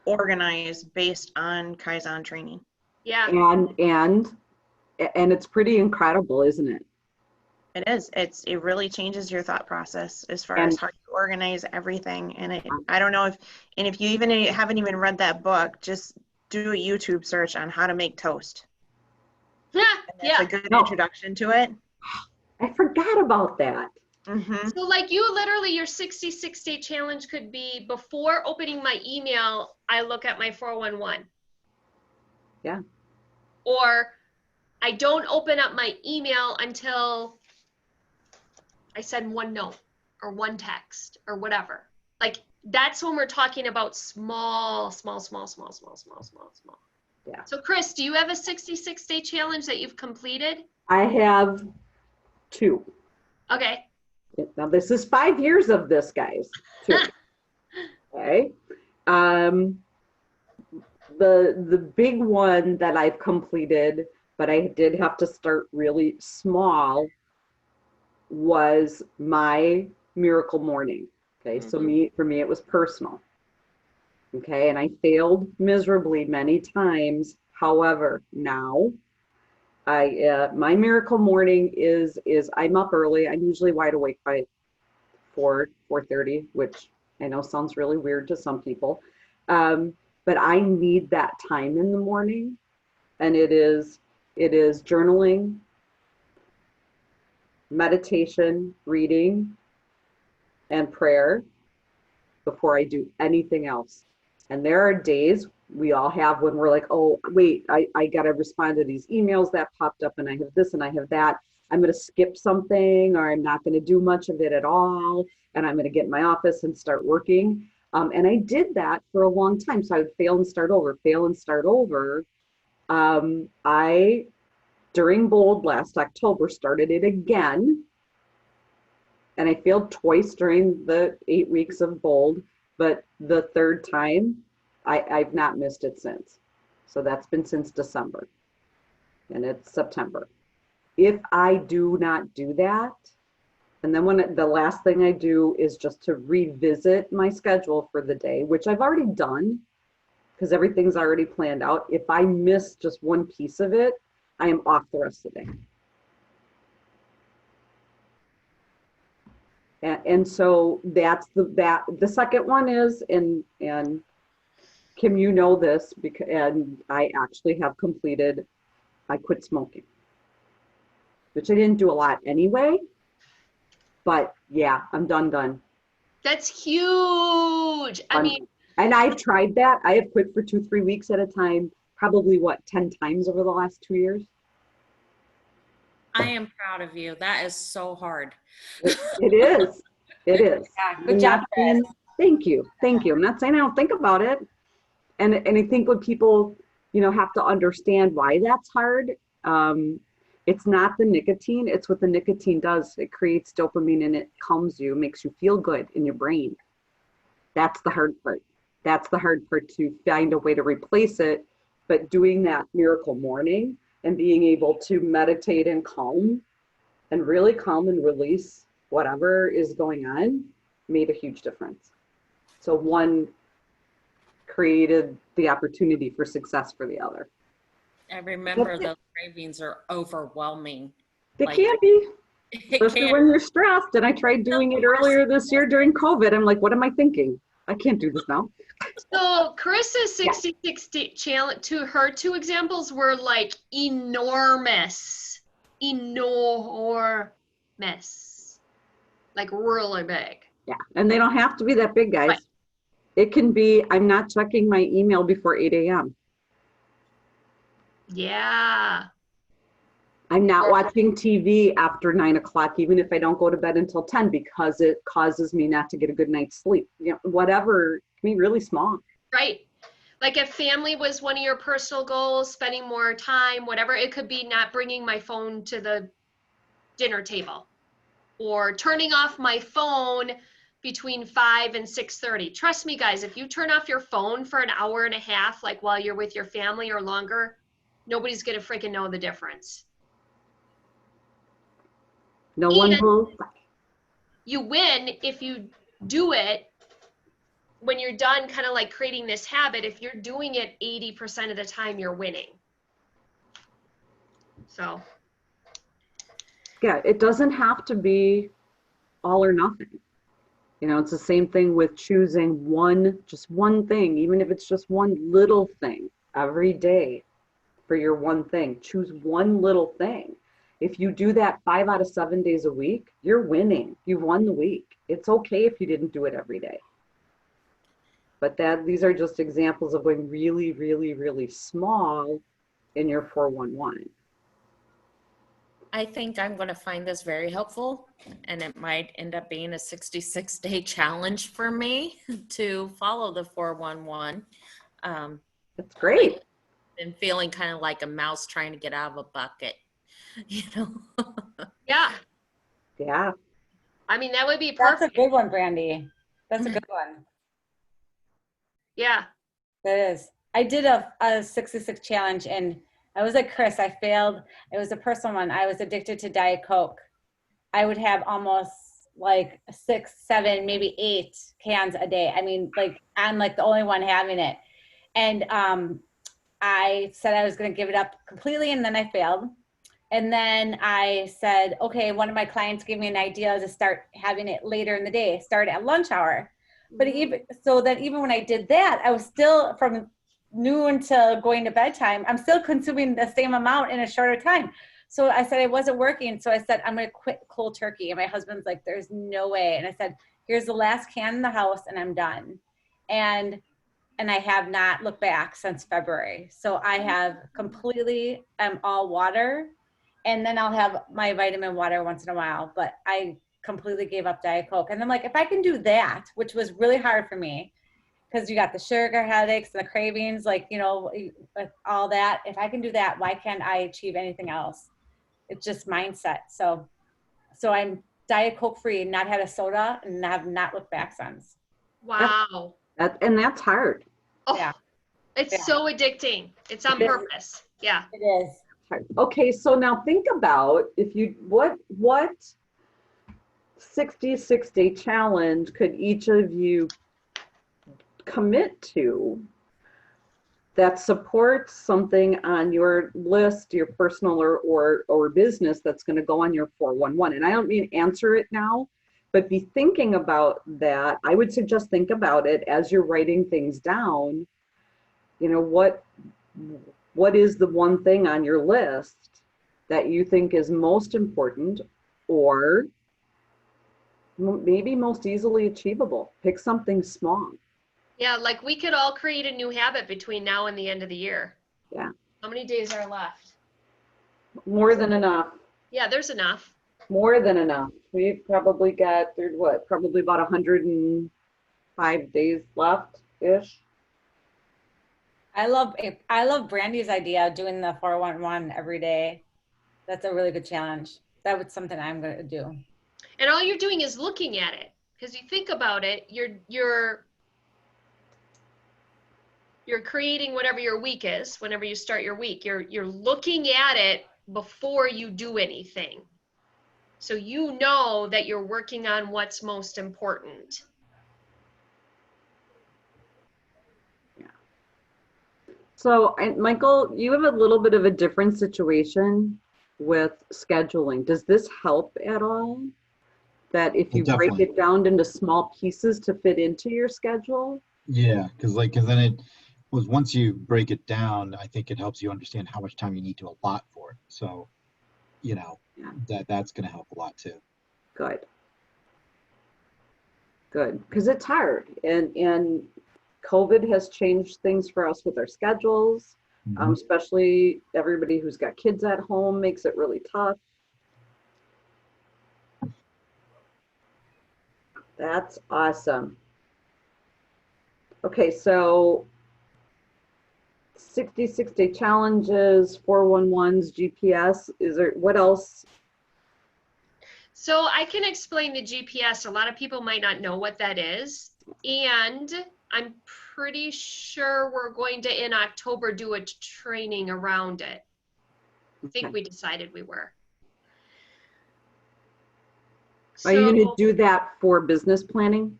organized based on Kaizen training. Yeah. And it's pretty incredible, isn't it? It is. It really changes your thought process as far And- as how you organize everything. And I don't know if you even haven't even read that book, just do a YouTube search on how to make toast. Yeah. And that's Yeah. a good No. introduction to it. I forgot about that. Mm-hmm. So like you literally, your 66-day challenge could be before opening my email, I look at my 411. Yeah. Or I don't open up my email until I send one note or one text or whatever. Like that's when we're talking about small. Yeah. So Chris, do you have a 66-day challenge that you've completed? I have 2. Okay. Now this is 5 years of this, guys. 2. Okay. The big one that I've completed, but I did have to start really small, was my miracle morning. Okay. So for me, it was personal. Okay. And I failed miserably many times. However, now my miracle morning is I'm up early. I'm usually wide awake by 4:30, which I know sounds really weird to some people. But I need that time in the morning, and it is journaling, meditation, reading, and prayer before I do anything else. And there are days we all have when we're like, oh, wait, I got to respond to these emails that popped up and I have this and I have that. I'm going to skip something, or I'm not going to do much of it at all. And I'm going to get in my office and start working. And I did that for a long time. So I would fail and start over. I, during Bold last October, started it again. And I failed twice during the 8 weeks of Bold. But the third time, I've not missed it since. So that's been since December. And it's September. If I do not do that, and then the last thing I do is just to revisit my schedule for the day, which I've already done because everything's already planned out. If I miss just one piece of it, I am off the rest of the day. And so that's the second one is, and Kim, you know this, and I actually have completed, I quit smoking, which I didn't do a lot anyway, but yeah, I'm done. That's huge. I mean, and I've tried that. I have quit for 2-3 weeks at a time, probably 10 times over the last 2 years. I am proud of you. That is so hard. It is. Yeah, good job. Thank you. I'm not saying I don't think about it. And I think when people, have to understand why that's hard, it's not the nicotine, it's what the nicotine does. It creates dopamine and it calms you, makes you feel good in your brain. That's the hard part. That's the hard part, to find a way to replace it but doing that miracle morning and being able to meditate and calm and really calm and release whatever is going on made a huge difference. So one created the opportunity for success for the other. I remember those cravings are overwhelming. They Like, can be, it especially can. when you're stressed. And I tried doing it earlier this year during COVID. I'm like, what am I thinking? I can't do this now. So Carissa's 66 day challenge, to her two examples were like enormous, like really big. Yeah, and they don't have to be that big, guys. Right. It can be, I'm not checking my email before 8 a.m. Yeah. I'm not watching TV after 9 o'clock, even if I don't go to bed until 10, because it causes me not to get a good night's sleep. You know, whatever, it can be really small. Right. Like if family was one of your personal goals, spending more time, whatever, it could be not bringing my phone to the dinner table or turning off my phone between 5 and 6:30. Trust me, guys, if you turn off your phone for an hour and a half, like while you're with your family or longer, nobody's going to freaking know the difference. No one will. You win if you do it when you're done, kind of like creating this habit. If you're doing it 80% of the time, you're winning. So. Yeah, it doesn't have to be all or nothing. You know, it's the same thing with choosing just one thing, even if it's just one little thing every day for your one thing. Choose one little thing. If you do that 5 out of 7 days a week, you're winning. You've won the week. It's okay if you didn't do it every day. But these are just examples of going really, really, really small in your 411. I think I'm going to find this very helpful, and it might end up being a 66-day challenge for me to follow the 411. That's great. And feeling kind of like a mouse trying to get out of a bucket, you know? Yeah. Yeah. I mean, that would be perfect. That's a good one, Brandy. That's a good one. Yeah. That is. I did a 66 challenge, and I was like Chris, I failed. It was a personal one. I was addicted to Diet Coke. I would have almost like 6, 7, maybe 8 cans a day. I mean, like I'm like the only one having it. And I said I was going to give it up completely, and then I failed. And then I said, okay, one of my clients gave me an idea to start having it later in the day, start at lunch hour. But even when I did that, I was still from noon to going to bedtime, I'm still consuming the same amount in a shorter time. So I said it wasn't working. So I said, I'm going to quit cold turkey. And my husband's like, there's no way. And I said, here's the last can in the house and I'm done. And I have not looked back since February. So I have completely, I'm all water. And then I'll have my vitamin water once in a while. But I completely gave up Diet Coke. And I'm like, if I can do that, which was really hard for me, because you got the sugar headaches and the cravings, like, you know, all that. If I can do that, why can't I achieve anything else? It's just mindset. So I'm Diet Coke free, not had a soda, and have not looked back since. Wow. That's hard. Oh, Yeah. It's so addicting. It's on purpose. Yeah. It is. Okay, so now think about what 66-day challenge could each of you commit to that supports something on your list, your personal or business, that's going to go on your 411. And I don't mean answer it now, but be thinking about that. I would suggest think about it as you're writing things down. You know, what is the one thing on your list that you think is most important or maybe most easily achievable? Pick something small. Yeah, like we could all create a new habit between now and the end of the year. Yeah. How many days are left? More than enough. Yeah, there's enough. More than enough. We've probably got, probably about 105 days left-ish. I love Brandy's idea of doing the 411 every day. That's a really good challenge. That was something I'm going to do. And all you're doing is looking at it. Because you think about it, you're creating whatever your week is, whenever you start your week, you're looking at it before you do anything. So you know that you're working on what's most important. So, and Michael, you have a little bit of a different situation with scheduling. Does this help at all? That if you break Definitely. it down into small pieces to fit into your schedule? Yeah, because then it was, once you break it down, I think it helps you understand how much time you need to allot for it. So, Yeah. that's going to help a lot too. Good. Good, because it's hard, and COVID has changed things for us with our schedules, Mhm. especially everybody who's got kids at home makes it really tough. That's awesome. Okay, so 60 challenges, 411s, GPS. Is there, what else? So I can explain the GPS. A lot of people might not know what that is. And I'm pretty sure we're going to, in October, do a training around it. I think Okay. we decided we were. Are you going to So, do that for business planning?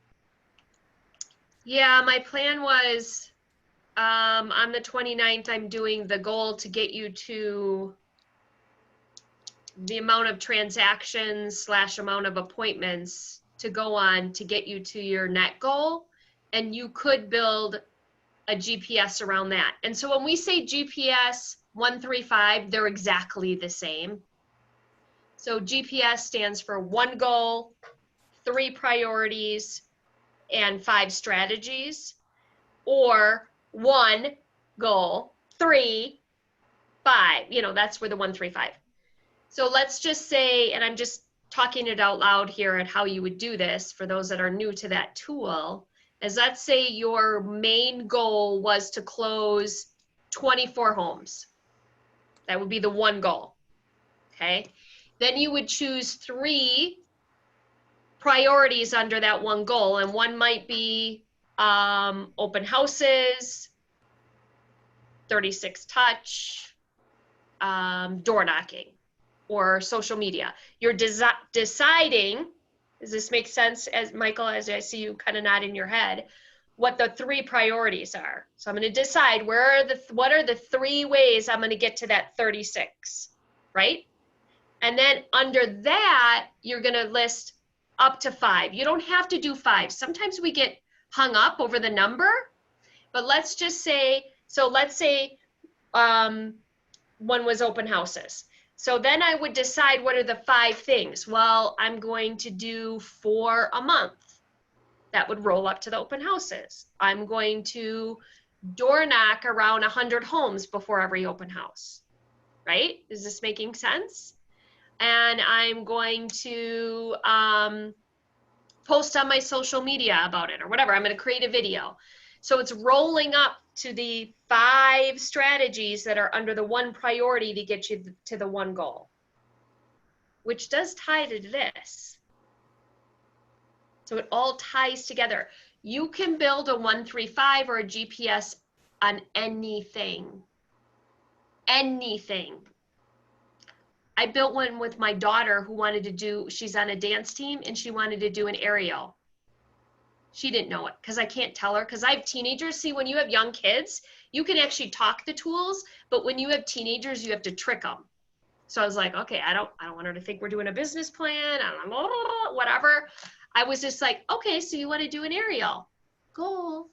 yeah, my plan was on the 29th, I'm doing the goal to get you to the amount of transactions / amount of appointments to go on to get you to your net goal. And you could build a GPS around that. And so when we say GPS 135, they're exactly the same. So GPS stands for 1 goal, 3 priorities, and 5 strategies, or 1 goal, 3, 5. That's where the 135. So let's just say, and I'm just talking it out loud here at how you would do this for those that are new to that tool, is let's say your main goal was to close 24 homes. That would be the 1 goal. Okay. Then you would choose 3 priorities under that 1 goal. And one might be open houses, 36 touch, door knocking, or social media. You're deciding, does this make sense, as Michael, as I see you kind of nodding your head, what the 3 priorities are. So I'm going to decide what are the 3 ways I'm going to get to that 36, right? And then under that, you're going to list up to 5. You don't have to do 5. Sometimes we get hung up over the number, but let's just say, so let's say one was open houses. So then I would decide, what are the 5 things? Well, I'm going to do 4 a month. That would roll up to the open houses. I'm going to door knock around 100 homes before every open house, right? Is this making sense? And I'm going to post on my social media about it or whatever. I'm going to create a video. So it's rolling up to the 5 strategies that are under the 1 priority to get you to the 1 goal, which does tie to this. So it all ties together. You can build a 135 or a GPS on anything. Anything. I built one with my daughter who wanted to do, she's on a dance team and she wanted to do an aerial. She didn't know it because I can't tell her, because I have teenagers. See, when you have young kids, you can actually talk the tools, but when you have teenagers, you have to trick them. So I was like, okay, I don't want her to think we're doing a business plan. I don't know, whatever. I was just like, okay, so you want to do an aerial goal.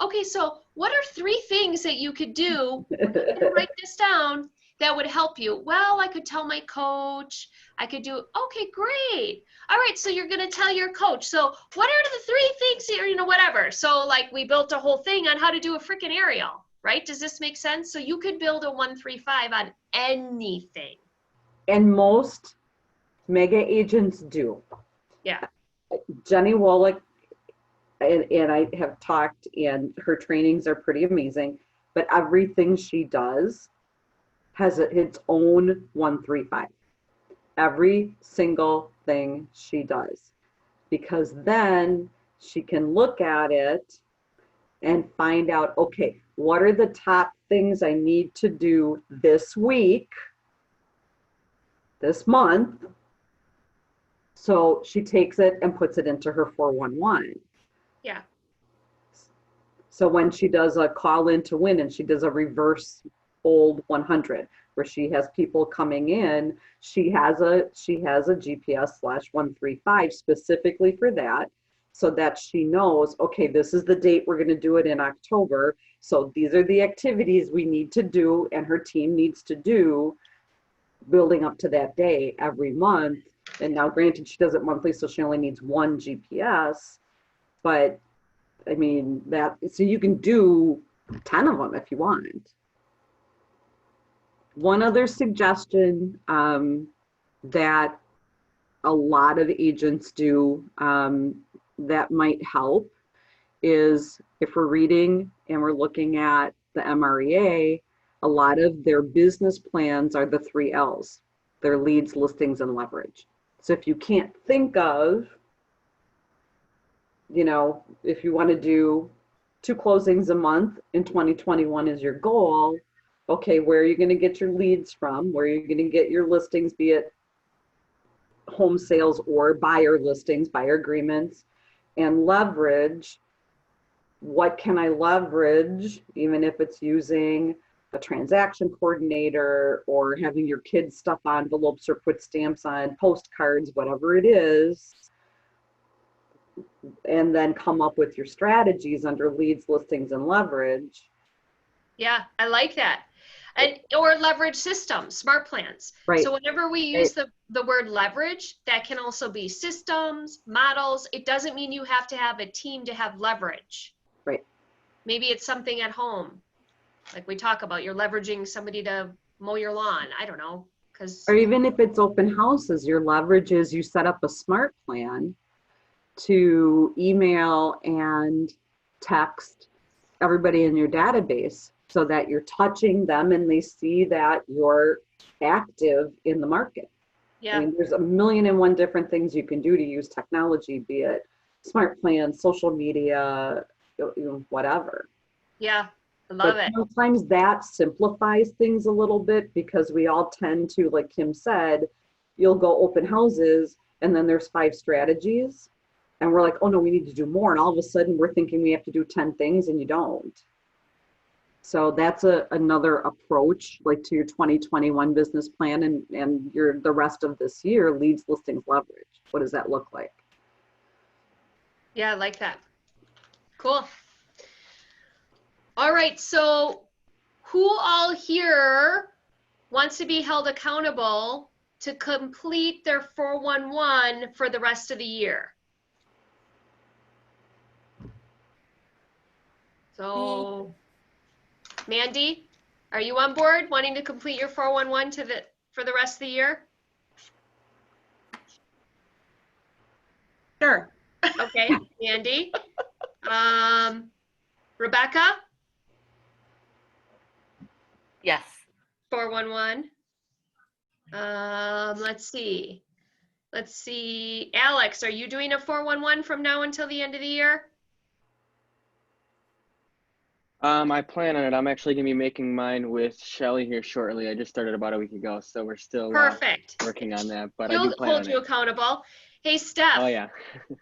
Okay, so what are 3 things that you could do? Write this down. That would help you. Well, I could tell my coach. I could do, okay, great. All right, so you're going to tell your coach. So what are the 3 things here, whatever. So like we built a whole thing on how to do a freaking aerial, right? Does this make sense? So you could build a 135 on anything. And most mega agents do. Yeah. Jenny Wallach and I have talked, and her trainings are pretty amazing, but everything she does has its own 135. Every single thing she does, because then she can look at it and find out, okay, what are the top things I need to do this week, this month? So she takes it and puts it into her 411. Yeah. So when she does a call in to win and she does a reverse old 100 where she has people coming in, she has a GPS/135 specifically for that, so that she knows, okay, this is the date we're going to do it in October. So these are the activities we need to do and her team needs to do building up to that day every month. And now granted, she does it monthly, so she only needs one GPS, but I mean, so you can do 10 of them if you want. One other suggestion that a lot of agents do that might help is if we're reading and we're looking at the MREA, a lot of their business plans are the 3 L's, their leads, listings, and leverage. So if you can't think of, if you want to do 2 closings a month in 2021 is your goal, okay, where are you going to get your leads from? Where are you going to get your listings, be it home sales or buyer listings, buyer agreements, and leverage? What can I leverage, even if it's using a transaction coordinator or having your kids stuff envelopes or put stamps on postcards, whatever it is, and then come up with your strategies under leads, listings, and leverage. Yeah, I like that. Or leverage systems, smart plans. Right. So whenever we use the word leverage, that can also be systems, models. It doesn't mean you have to have a team to have leverage. Right. Maybe it's something at home. Like we talk about, you're leveraging somebody to mow your lawn. I don't know. Or even if it's open houses, your leverage is you set up a smart plan to email and text everybody in your database so that you're touching them and they see that you're active in the market. Yeah. I mean, there's 1,000,001 different things you can do to use technology, be it smart plans, social media, whatever. Yeah, I love it. Sometimes that simplifies things a little bit because we all tend to, like Kim said, you'll go open houses and then there's 5 strategies and we're like, oh no, we need to do more. And all of a sudden we're thinking we have to do 10 things and you don't. So that's another approach, like to your 2021 business plan and the rest of this year, leads, listings, leverage. What does that look like? Yeah, I like that. Cool. All right, so who all here wants to be held accountable to complete their 411 for the rest of the year? So, Mandy, are you on board wanting to complete your 411 for the rest of the year? Sure. Okay, Mandy. Rebecca? Yes. 411. Let's see. Alex, are you doing a 411 from now until the end of the year? I plan on it. I'm actually going to be making mine with Shelly here shortly. I just started about a week ago, so we're still Perfect. working on that. But I He'll do plan hold on you it. accountable. Hey, Steph. Oh yeah.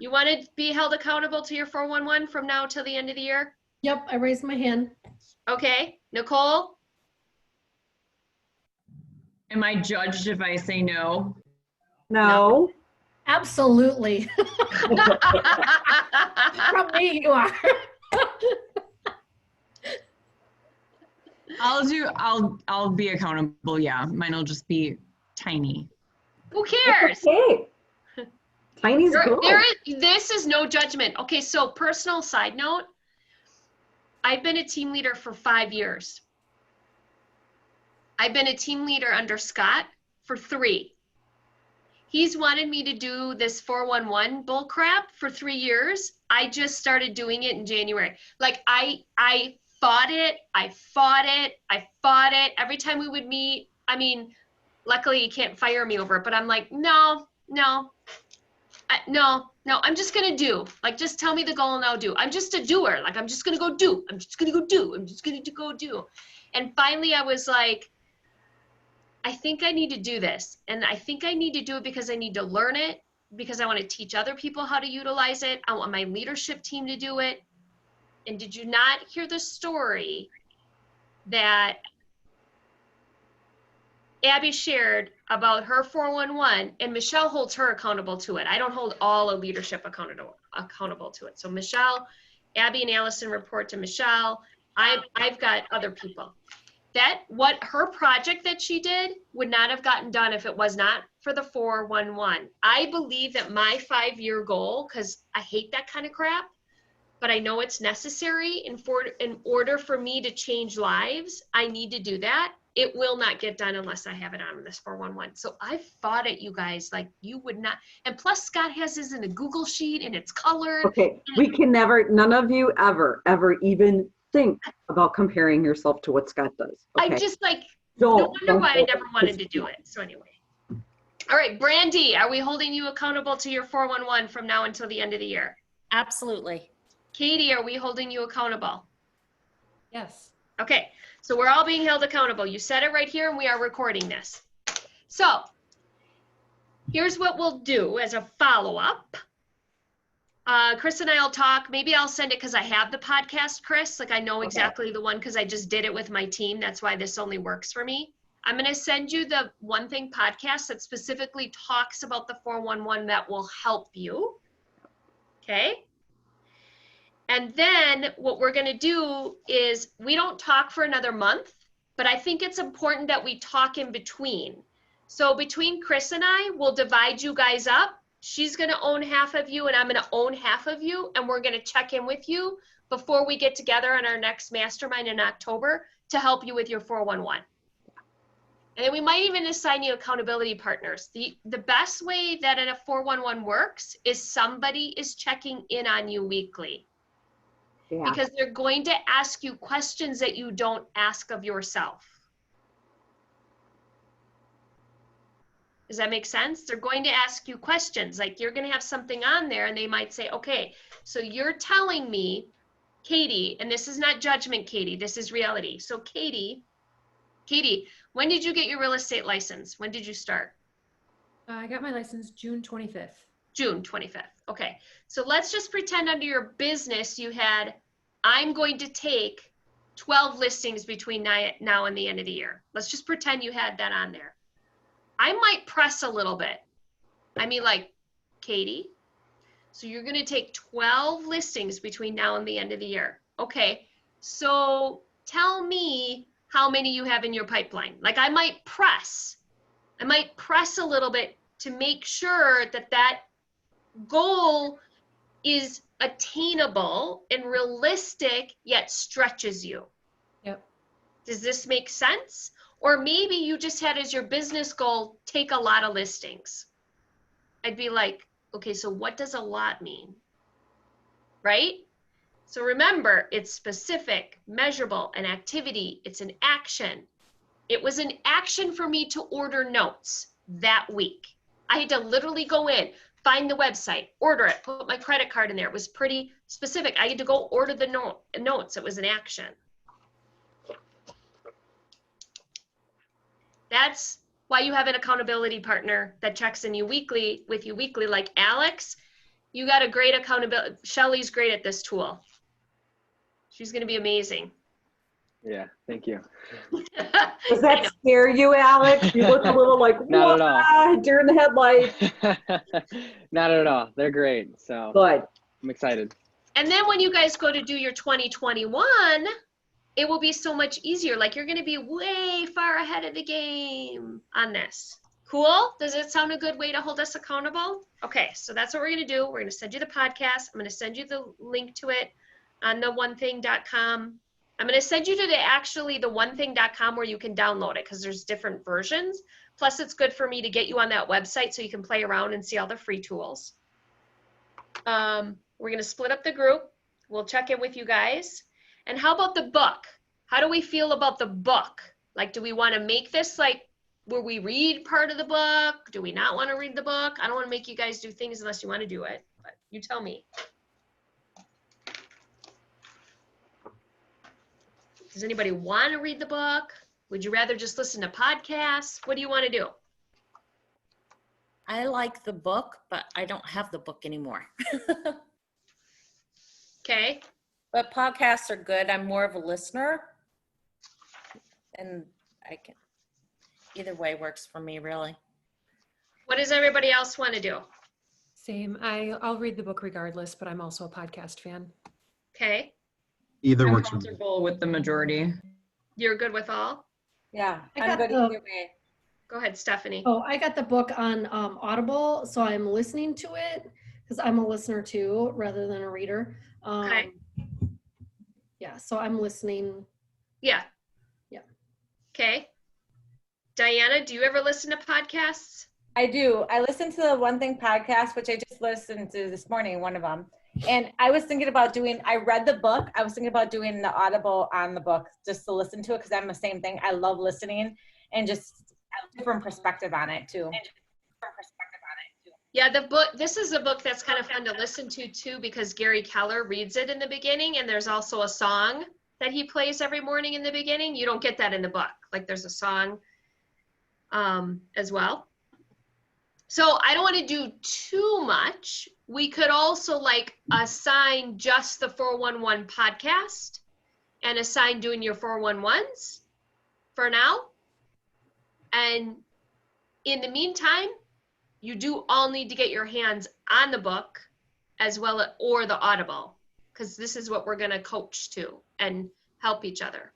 You want to be held accountable to your 411 from now till the end of the year? Yep, I raised my hand. Okay. Nicole? Am I judged if I say no? No. Absolutely. From me, you are. I'll be accountable. Yeah, mine will just be tiny. Who cares? Okay. Tiny's good. This is no judgment. Okay, so personal side note, I've been a team leader for 5 years. I've been a team leader under Scott for 3. He's wanted me to do this 411 bull crap for 3 years. I just started doing it in January. Like I fought it. Every time we would meet, I mean, luckily you can't fire me over it, but I'm like, no. No, I'm just going to do. Like, just tell me the goal and I'll do. I'm just a doer. Like, I'm just going to go do. I'm just going to go do. I'm just going to go do. And finally I was like, I think I need to do this. And I think I need to do it because I need to learn it, because I want to teach other people how to utilize it. I want my leadership team to do it. And did you not hear the story that Abby shared about her 411, and Michelle holds her accountable to it. I don't hold all of leadership accountable to it. So Michelle, Abby and Allison report to Michelle. I've got other people. That what her project that she did would not have gotten done if it was not for the 411. I believe that my 5-year goal, because I hate that kind of crap, but I know it's necessary in order for me to change lives, I need to do that. It will not get done unless I have it on this 411. So I fought it, you guys, like you would not. And plus Scott has his in a Google sheet and it's colored. Okay, we can never, none of you ever even think about comparing yourself to what Scott does. Okay? I'm just like, no wonder why I never wanted to do it. So anyway. All right, Brandy, are we holding you accountable to your 411 from now until the end of the year? Absolutely. Katie, are we holding you accountable? Yes. Okay, so we're all being held accountable. You said it right here and we are recording this. So here's what we'll do as a follow-up. Chris and I will talk. Maybe I'll send it because I have the podcast, Chris. Like I know exactly the one because I just did it with my team. That's why this only works for me. I'm going to send you the One Thing podcast that specifically talks about the 411 that will help you. Okay. And then what we're going to do is we don't talk for another month, but I think it's important that we talk in between. So between Chris and I, we'll divide you guys up. She's going to own half of you and I'm going to own half of you. And we're going to check in with you before we get together on our next mastermind in October to help you with your 411. And then we might even assign you accountability partners. The best way that a 411 works is somebody is checking in on you weekly. Yeah. Because they're going to ask you questions that you don't ask of yourself. Does that make sense? They're going to ask you questions. Like you're going to have something on there and they might say, okay, so you're telling me, Katie, and this is not judgment, Katie, this is reality. So Katie, when did you get your real estate license? When did you start? I got my license June 25th. June 25th. Okay. So let's just pretend under your business you had, I'm going to take 12 listings between now and the end of the year. Let's just pretend you had that on there. I might press a little bit. I mean, like, Katie, so you're going to take 12 listings between now and the end of the year. Okay. So tell me how many you have in your pipeline. Like I might press a little bit to make sure that that goal is attainable and realistic, yet stretches you. Yep. Does this make sense? Or maybe you just had as your business goal, take a lot of listings. I'd be like, okay, so what does a lot mean? Right? So remember, it's specific, measurable, an activity. It's an action. It was an action for me to order notes that week. I had to literally go in, find the website, order it, put my credit card in there. It was pretty specific. I had to go order the notes. It was an action. That's why you have an accountability partner that checks in with you weekly, like Alex. You got a great accountability. Shelly's great at this tool. She's going to be amazing. Yeah, thank you. Does that scare you, Alex? You look a little like, not at all. Deer in the headlights. Not at all. They're great. So good. I'm excited. And then when you guys go to do your 2021, it will be so much easier. Like you're going to be way far ahead of the game on this. Cool? Does it sound a good way to hold us accountable? Okay, so that's what we're going to do. We're going to send you the podcast. I'm going to send you the link to it on the onething.com. I'm going to send you to the onething.com where you can download it because there's different versions. Plus, it's good for me to get you on that website so you can play around and see all the free tools. We're going to split up the group. We'll check in with you guys. And how about the book? How do we feel about the book? Like, do we want to make this like will we read part of the book? Do we not want to read the book? I don't want to make you guys do things unless you want to do it, but you tell me. Does anybody want to read the book? Would you rather just listen to podcasts? What do you want to do? I like the book, but I don't have the book anymore. Okay. But podcasts are good. I'm more of a listener. And I can, either way works for me, really. What does everybody else want to do? Same. I'll read the book regardless, but I'm also a podcast fan. Okay. Either I'm works for me. comfortable with the majority. You're good with all? Yeah, I I'm got good the- either way. Go ahead, Stephanie. Oh, I got the book on Audible, so I'm listening to it because I'm a listener too, rather than a reader. Okay. Yeah, so I'm listening. Yeah. Yeah. Okay. Diana, do you ever listen to podcasts? I do. I listen to the One Thing podcast, which I just listened to this morning, one of them. And I was thinking about I read the book. I was thinking about doing the Audible on the book just to listen to it because I'm the same thing. I love listening and just a different perspective on it too. Yeah, this is a book that's kind of fun to listen to too because Gary Keller reads it in the beginning and there's also a song that he plays every morning in the beginning. You don't get that in the book. Like there's a song as well. So I don't want to do too much. We could also like assign just the 411 podcast and assign doing your 411s for now. And in the meantime, you do all need to get your hands on the book as well or the Audible, because this is what we're going to coach to and help each other.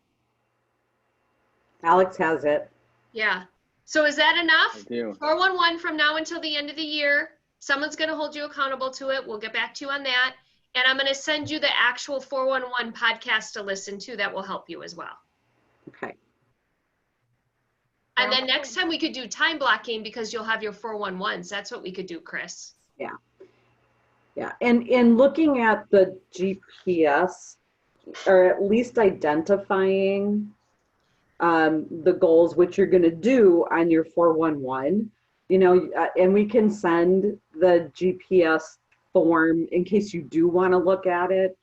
Alex has it. Yeah. So is that enough? I do. 411 from now until the end of the year. Someone's going to hold you accountable to it. We'll get back to you on that. And I'm going to send you the actual 411 podcast to listen to that will help you as well. Okay. And then next time we could do time blocking because you'll have your 411s. That's what we could do, Chris. Yeah. Yeah. And in looking at the GPS, or at least identifying the goals, which you're going to do on your 411, you know, and we can send the GPS form in case you do want to look at it,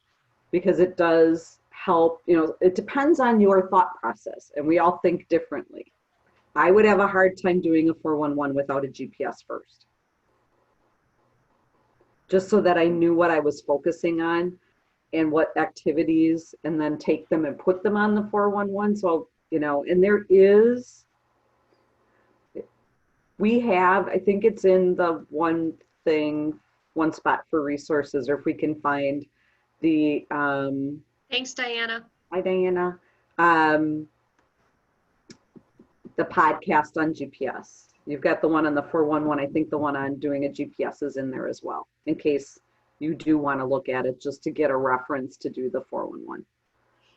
because it does help. You know, it depends on your thought process, and we all think differently. I would have a hard time doing a 411 without a GPS first, just so that I knew what I was focusing on and what activities, and then take them and put them on the 411. So, you know, and we have, I think it's in the one spot for resources, or if we can find the, Thanks, Diana. hi, Diana. The podcast on GPS. You've got the one on the 411. I think the one on doing a GPS is in there as well, in case you do want to look at it, just to get a reference to do the 411.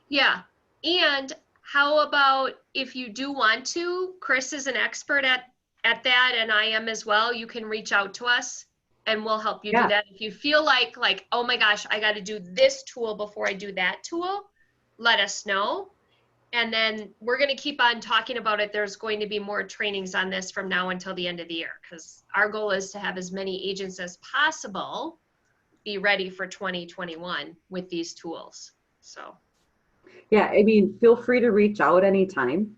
Yeah. And how about if you do want to, Chris is an expert at that, and I am as well. You can reach out to us and we'll help you do that. If you feel like, oh my gosh, I got to do this tool before I do that tool, let us know. And then we're going to keep on talking about it. There's going to be more trainings on this from now until the end of the year, because our goal is to have as many agents as possible be ready for 2021 with these tools. So. Yeah, I mean, feel free to reach out anytime,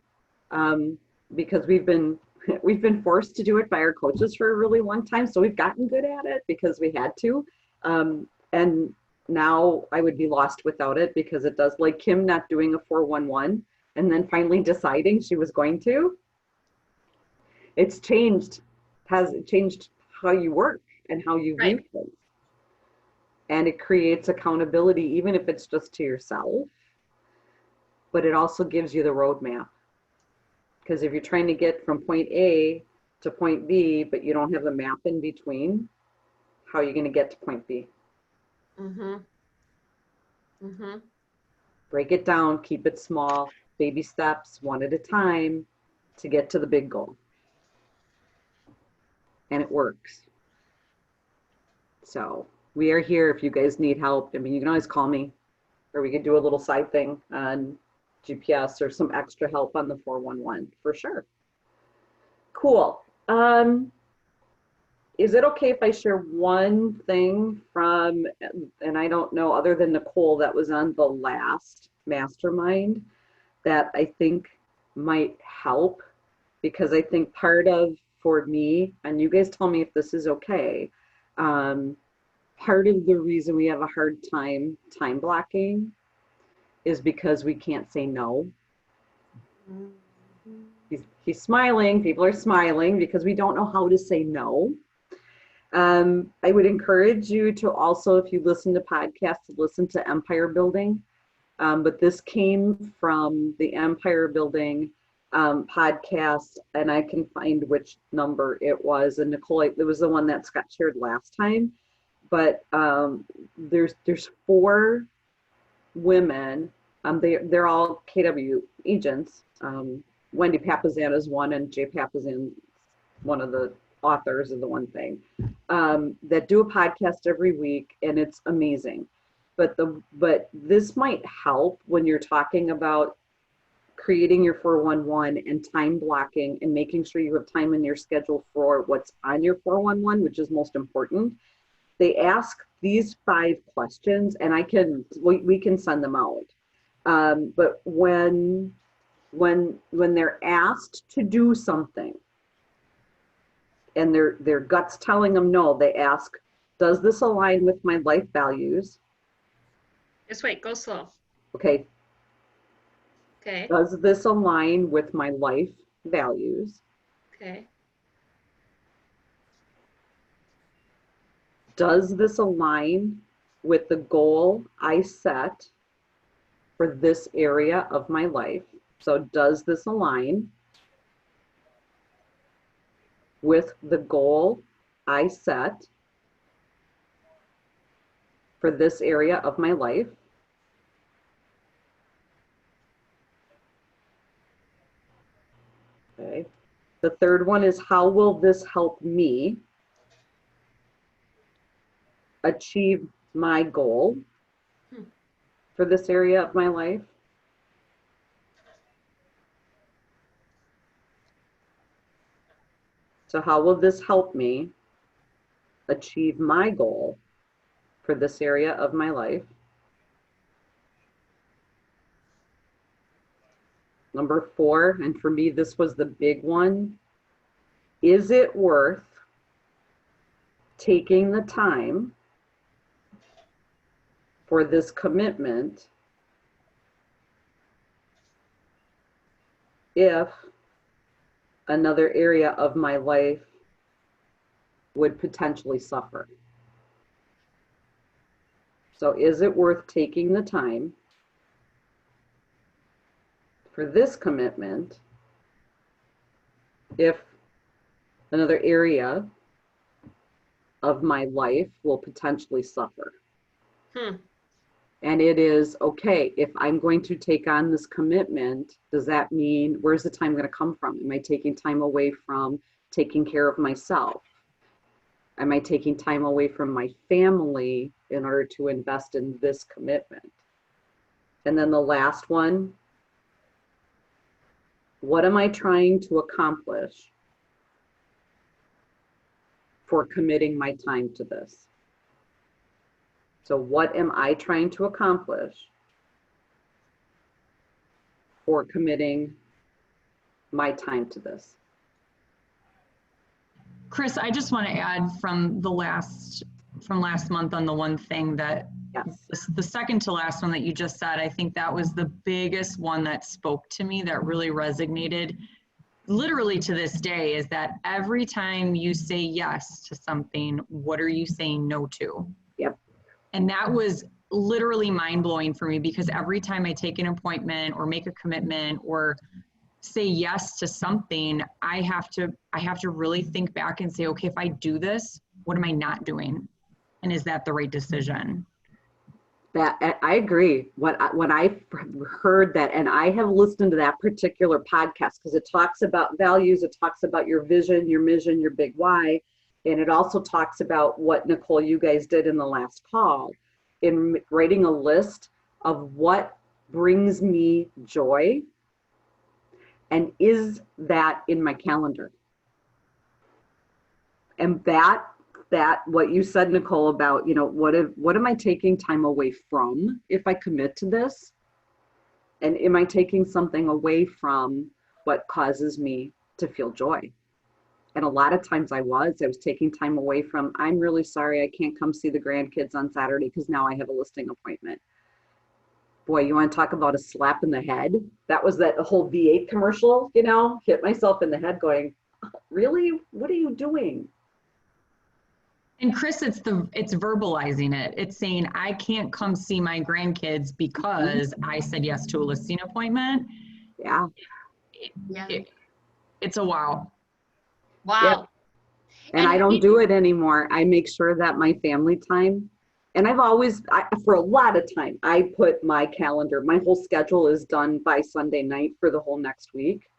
because we've been forced to do it by our coaches for a really long time. So we've gotten good at it because we had to. And now I would be lost without it, because it does, like Kim not doing a 411 and then finally deciding she was going to. It's changed, has it changed how you work and how you view things. And it creates accountability, even if it's just to yourself. But it also gives you the roadmap. Because if you're trying to get from point A to point B, but you don't have a map in between, how are you going to get to point B? Mm-hmm. Mm-hmm. Break it down, keep it small, baby steps, one at a time to get to the big goal. And it works. So we are here if you guys need help. I mean, you can always call me, or we could do a little side thing on GPS or some extra help on the 411 for sure. Cool. Is it okay if I share one thing from, and I don't know, other than Nicole, that was on the last mastermind that I think might help? Because I think part of, for me, and you guys tell me if this is okay, part of the reason we have a hard time blocking is because we can't say no. He's smiling, people are smiling because we don't know how to say no. I would encourage you to also, if you listen to podcasts, listen to Empire Building. But this came from the Empire Building podcast, and I can find which number it was. And Nicole, it was the one that Scott shared last time. But there's 4 women. They're all KW agents. Wendy Papazan is one, and Jay Papazan, one of the authors of the One Thing, that do a podcast every week, and it's amazing. But this might help when you're talking about creating your 411 and time blocking and making sure you have time in your schedule for what's on your 411, which is most important. They ask these 5 questions, and we can send them out. But when they're asked to do something and their gut's telling them no, they ask, does this align with my life values? Just wait, go slow. Okay. Okay. Does this align with my life values? Okay. Does this align with the goal I set for this area of my life? So does this align with the goal I set for this area of my life? Okay. The third one is, how will this help me achieve my goal for this area of my life? So how will this help me achieve my goal for this area of my life? Number 4, and for me, this was the big one. Is it worth taking the time for this commitment if another area of my life would potentially suffer? So is it worth taking the time for this commitment if another area of my life will potentially suffer? And it is, okay, if I'm going to take on this commitment, does that mean, where's the time going to come from? Am I taking time away from taking care of myself? Am I taking time away from my family in order to invest in this commitment? And then the last one, what am I trying to accomplish for committing my time to this? So what am I trying to accomplish for committing my time to this? Chris, I just want to add from last month on the One Thing that the second to last one that you just said, I think that was the biggest one that spoke to me, that really resonated literally to this day, is that every time you say yes to something, what are you saying no to? Yep. And that was literally mind-blowing for me, because every time I take an appointment or make a commitment or say yes to something, I have to really think back and say, okay, if I do this, what am I not doing? And is that the right decision? That I agree. When I heard that, and I have listened to that particular podcast because it talks about values, it talks about your vision, your mission, your big why, and it also talks about what, Nicole, you guys did in the last call, in writing a list of what brings me joy, and is that in my calendar? And that what you said, Nicole, about, what am I taking time away from if I commit to this? And am I taking something away from what causes me to feel joy? And a lot of times I was taking time away from, I'm really sorry I can't come see the grandkids on Saturday because now I have a listing appointment. Boy, you want to talk about a slap in the head? That was that whole V8 commercial, hit myself in the head going, really? What are you doing? And Chris, it's verbalizing it. It's saying, I can't come see my grandkids because I said yes to a listing appointment. Yeah. It's a wow. Wow. Yep. And I don't do it anymore. I make sure that my family time, and for a lot of time, I put my calendar, my whole schedule is done by Sunday night for the whole next week.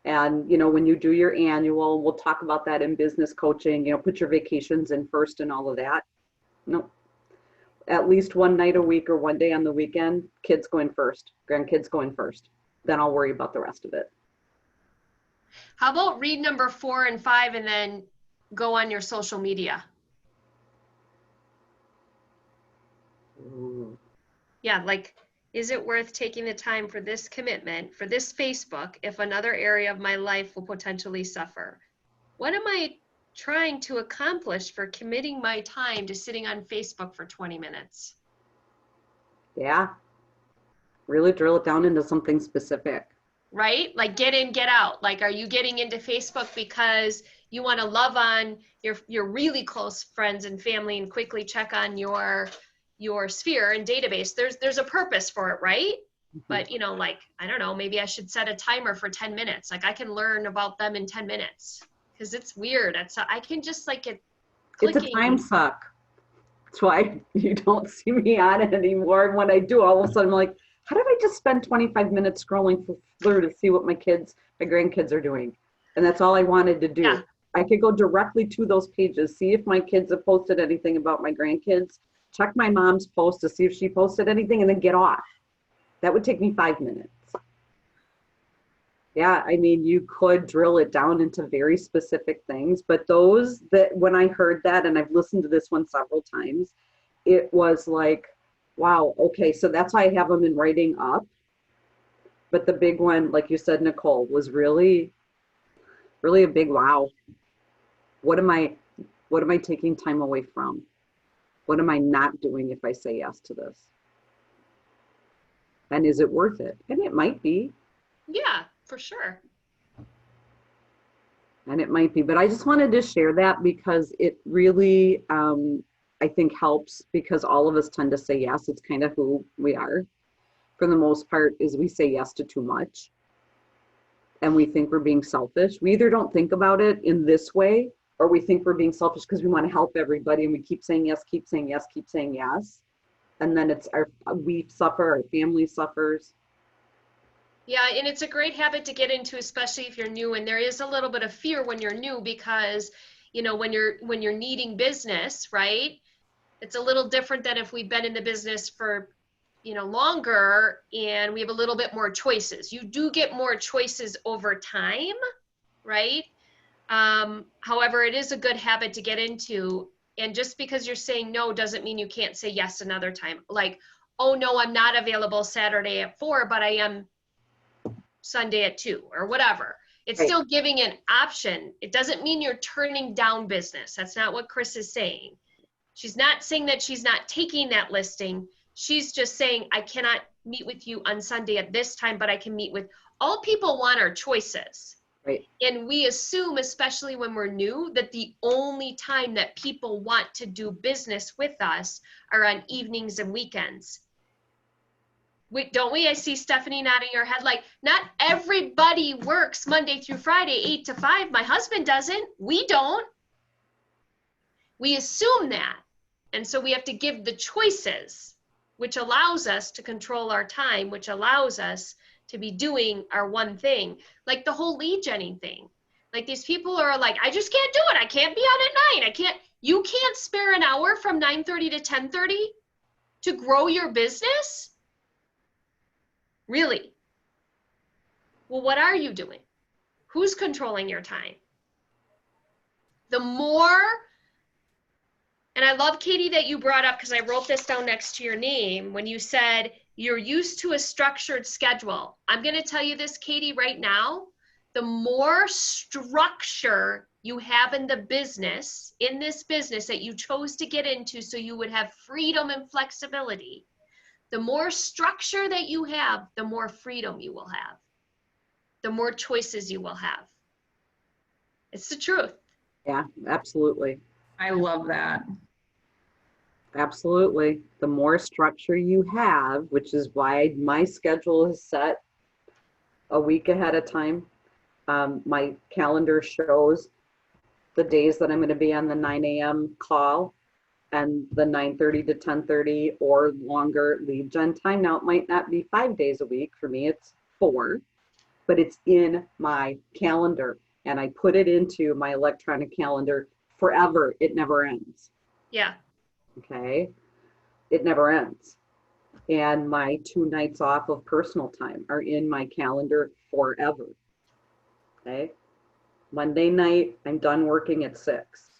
And, when you do your annual, we'll talk about that in business coaching, put your vacations in first and all of that. No, at least one night a week or one day on the weekend, kids going first, grandkids going first. Then I'll worry about the rest of it. How about read number 4 and 5 and then go on your social media? Ooh. Yeah, like, is it worth taking the time for this commitment, for this Facebook, if another area of my life will potentially suffer? What am I trying to accomplish for committing my time to sitting on Facebook for 20 minutes? Yeah. Really drill it down into something specific. Right? Like get in, get out. Like, are you getting into Facebook because you want to love on your really close friends and family and quickly check on your sphere and database? There's a purpose for it, right? Mm-hmm. But I don't know, maybe I should set a timer for 10 minutes. Like I can learn about them in 10 minutes because it's weird. I can just get clicking. It's a time suck. That's why you don't see me on it anymore. And when I do, all of a sudden I'm like, how did I just spend 25 minutes scrolling through to see what my grandkids are doing? And that's all I wanted to do. Yeah. I could go directly to those pages, see if my kids have posted anything about my grandkids, check my mom's post to see if she posted anything, and then get off. That would take me 5 minutes. Yeah, I mean, you could drill it down into very specific things, but those that when I heard that, and I've listened to this one several times, it was like, wow, okay, so that's why I have them in writing up. But the big one, like you said, Nicole, was really, really a big wow. What am I taking time away from? What am I not doing if I say yes to this? And is it worth it? And it might be. Yeah, for sure. And it might be, but I just wanted to share that because it really, I think helps because all of us tend to say yes. It's kind of who we are. For the most part, is we say yes to too much. And we think we're being selfish. We either don't think about it in this way, or we think we're being selfish because we want to help everybody and we keep saying yes, keep saying yes, keep saying yes. And then we suffer, our family suffers. Yeah, and it's a great habit to get into, especially if you're new. And there is a little bit of fear when you're new because, when you're needing business, right? It's a little different than if we've been in the business for, longer and we have a little bit more choices. You do get more choices over time, right? However, it is a good habit to get into. And just because you're saying no doesn't mean you can't say yes another time. Like, oh no, I'm not available Saturday at 4, but I am Sunday at 2 or whatever. It's right. Still giving an option. It doesn't mean you're turning down business. That's not what Chris is saying. She's not saying that she's not taking that listing. She's just saying, I cannot meet with you on Sunday at this time, but I can meet with all people want are choices. Right. And we assume, especially when we're new, that the only time that people want to do business with us are on evenings and weekends. Don't we? I see Stephanie nodding her head like, not everybody works Monday through Friday, 8 to 5. My husband doesn't. We don't. We assume that. And so we have to give the choices, which allows us to control our time, which allows us to be doing our one thing. Like the whole lead genning thing. Like these people are like, I just can't do it. I can't be on at 9. You can't spare an hour from 9:30 to 10:30 to grow your business? Really? Well, what are you doing? Who's controlling your time? The more, and I love, Katie, that you brought up, because I wrote this down next to your name, when you said you're used to a structured schedule. I'm going to tell you this, Katie, right now. The more structure you have in the business, in this business that you chose to get into so you would have freedom and flexibility, the more structure that you have, the more freedom you will have, the more choices you will have. It's the truth. Yeah, absolutely. I love that. Absolutely. The more structure you have, which is why my schedule is set a week ahead of time. My calendar shows the days that I'm going to be on the 9 a.m. call and the 9:30 to 10:30 or longer lead gen time. Now, it might not be 5 days a week. For me, it's 4, but it's in my calendar, and I put it into my electronic calendar forever. It never ends. Yeah. Okay. It never ends. And my 2 nights off of personal time are in my calendar forever. Okay. Monday night, I'm done working at 6.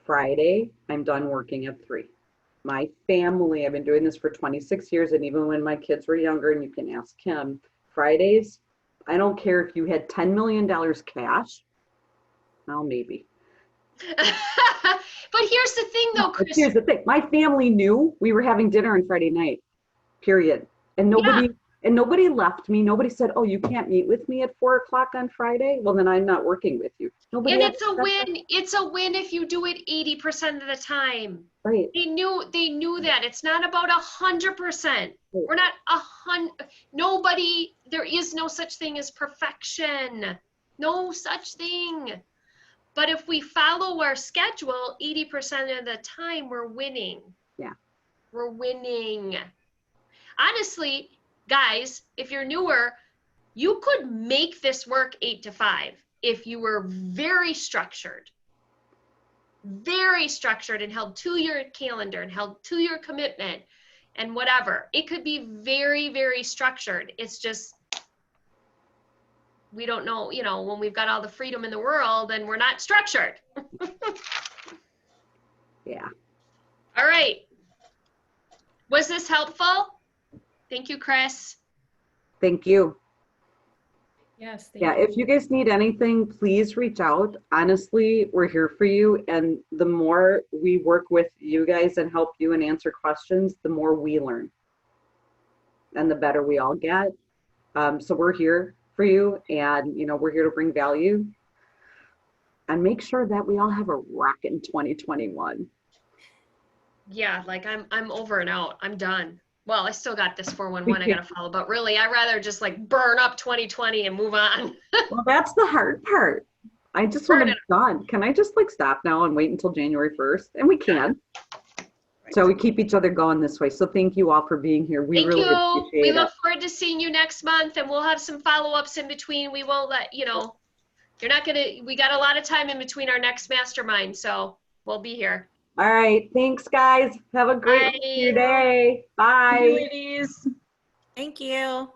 Friday, I'm done working at 3. My family, I've been doing this for 26 years, and even when my kids were younger, and you can ask him, Fridays, I don't care if you had $10 million cash. Well, maybe. But here's the thing, though, Chris. Here's the thing. My family knew we were having dinner on Friday night, period. And nobody left me. Nobody said, oh, you can't meet with me at 4 o'clock on Friday. Well, then I'm not working with you. Nobody. And it's a win. It's a win if you do it 80% of the time. Right. They knew that. It's not about 100%. We're not 100. Nobody, there is no such thing as perfection. No such thing. But if we follow our schedule 80% of the time, we're winning. Yeah. We're winning. Honestly, guys, if you're newer, you could make this work 8 to 5 if you were very structured and held to your calendar and held to your commitment and whatever. It could be very, very structured. It's just, we don't know, when we've got all the freedom in the world and we're not structured. Yeah. All right. Was this helpful? Thank you, Chris. Thank you. Yes. Yeah, if you guys need anything, please reach out. Honestly, we're here for you. And the more we work with you guys and help you and answer questions, the more we learn and the better we all get. So we're here for you, and we're here to bring value and make sure that we all have a rockin' 2021. Yeah, like I'm over and out. I'm done. Well, I still got this 411 I got to follow, but really, I'd rather just burn up 2020 and move on. Well, that's the hard part. I just want to be done. Can I just stop now and wait until January 1st? And we can. So we keep each other going this way. So thank you all for being here. We really appreciate it. We look forward to seeing you next month, and we'll have some follow-ups in between. We won't let, you're not going to, we got a lot of time in between our next mastermind, so we'll be here. All right. Thanks, guys. Have a great rest of your day. Bye. Bye, ladies. Thank you.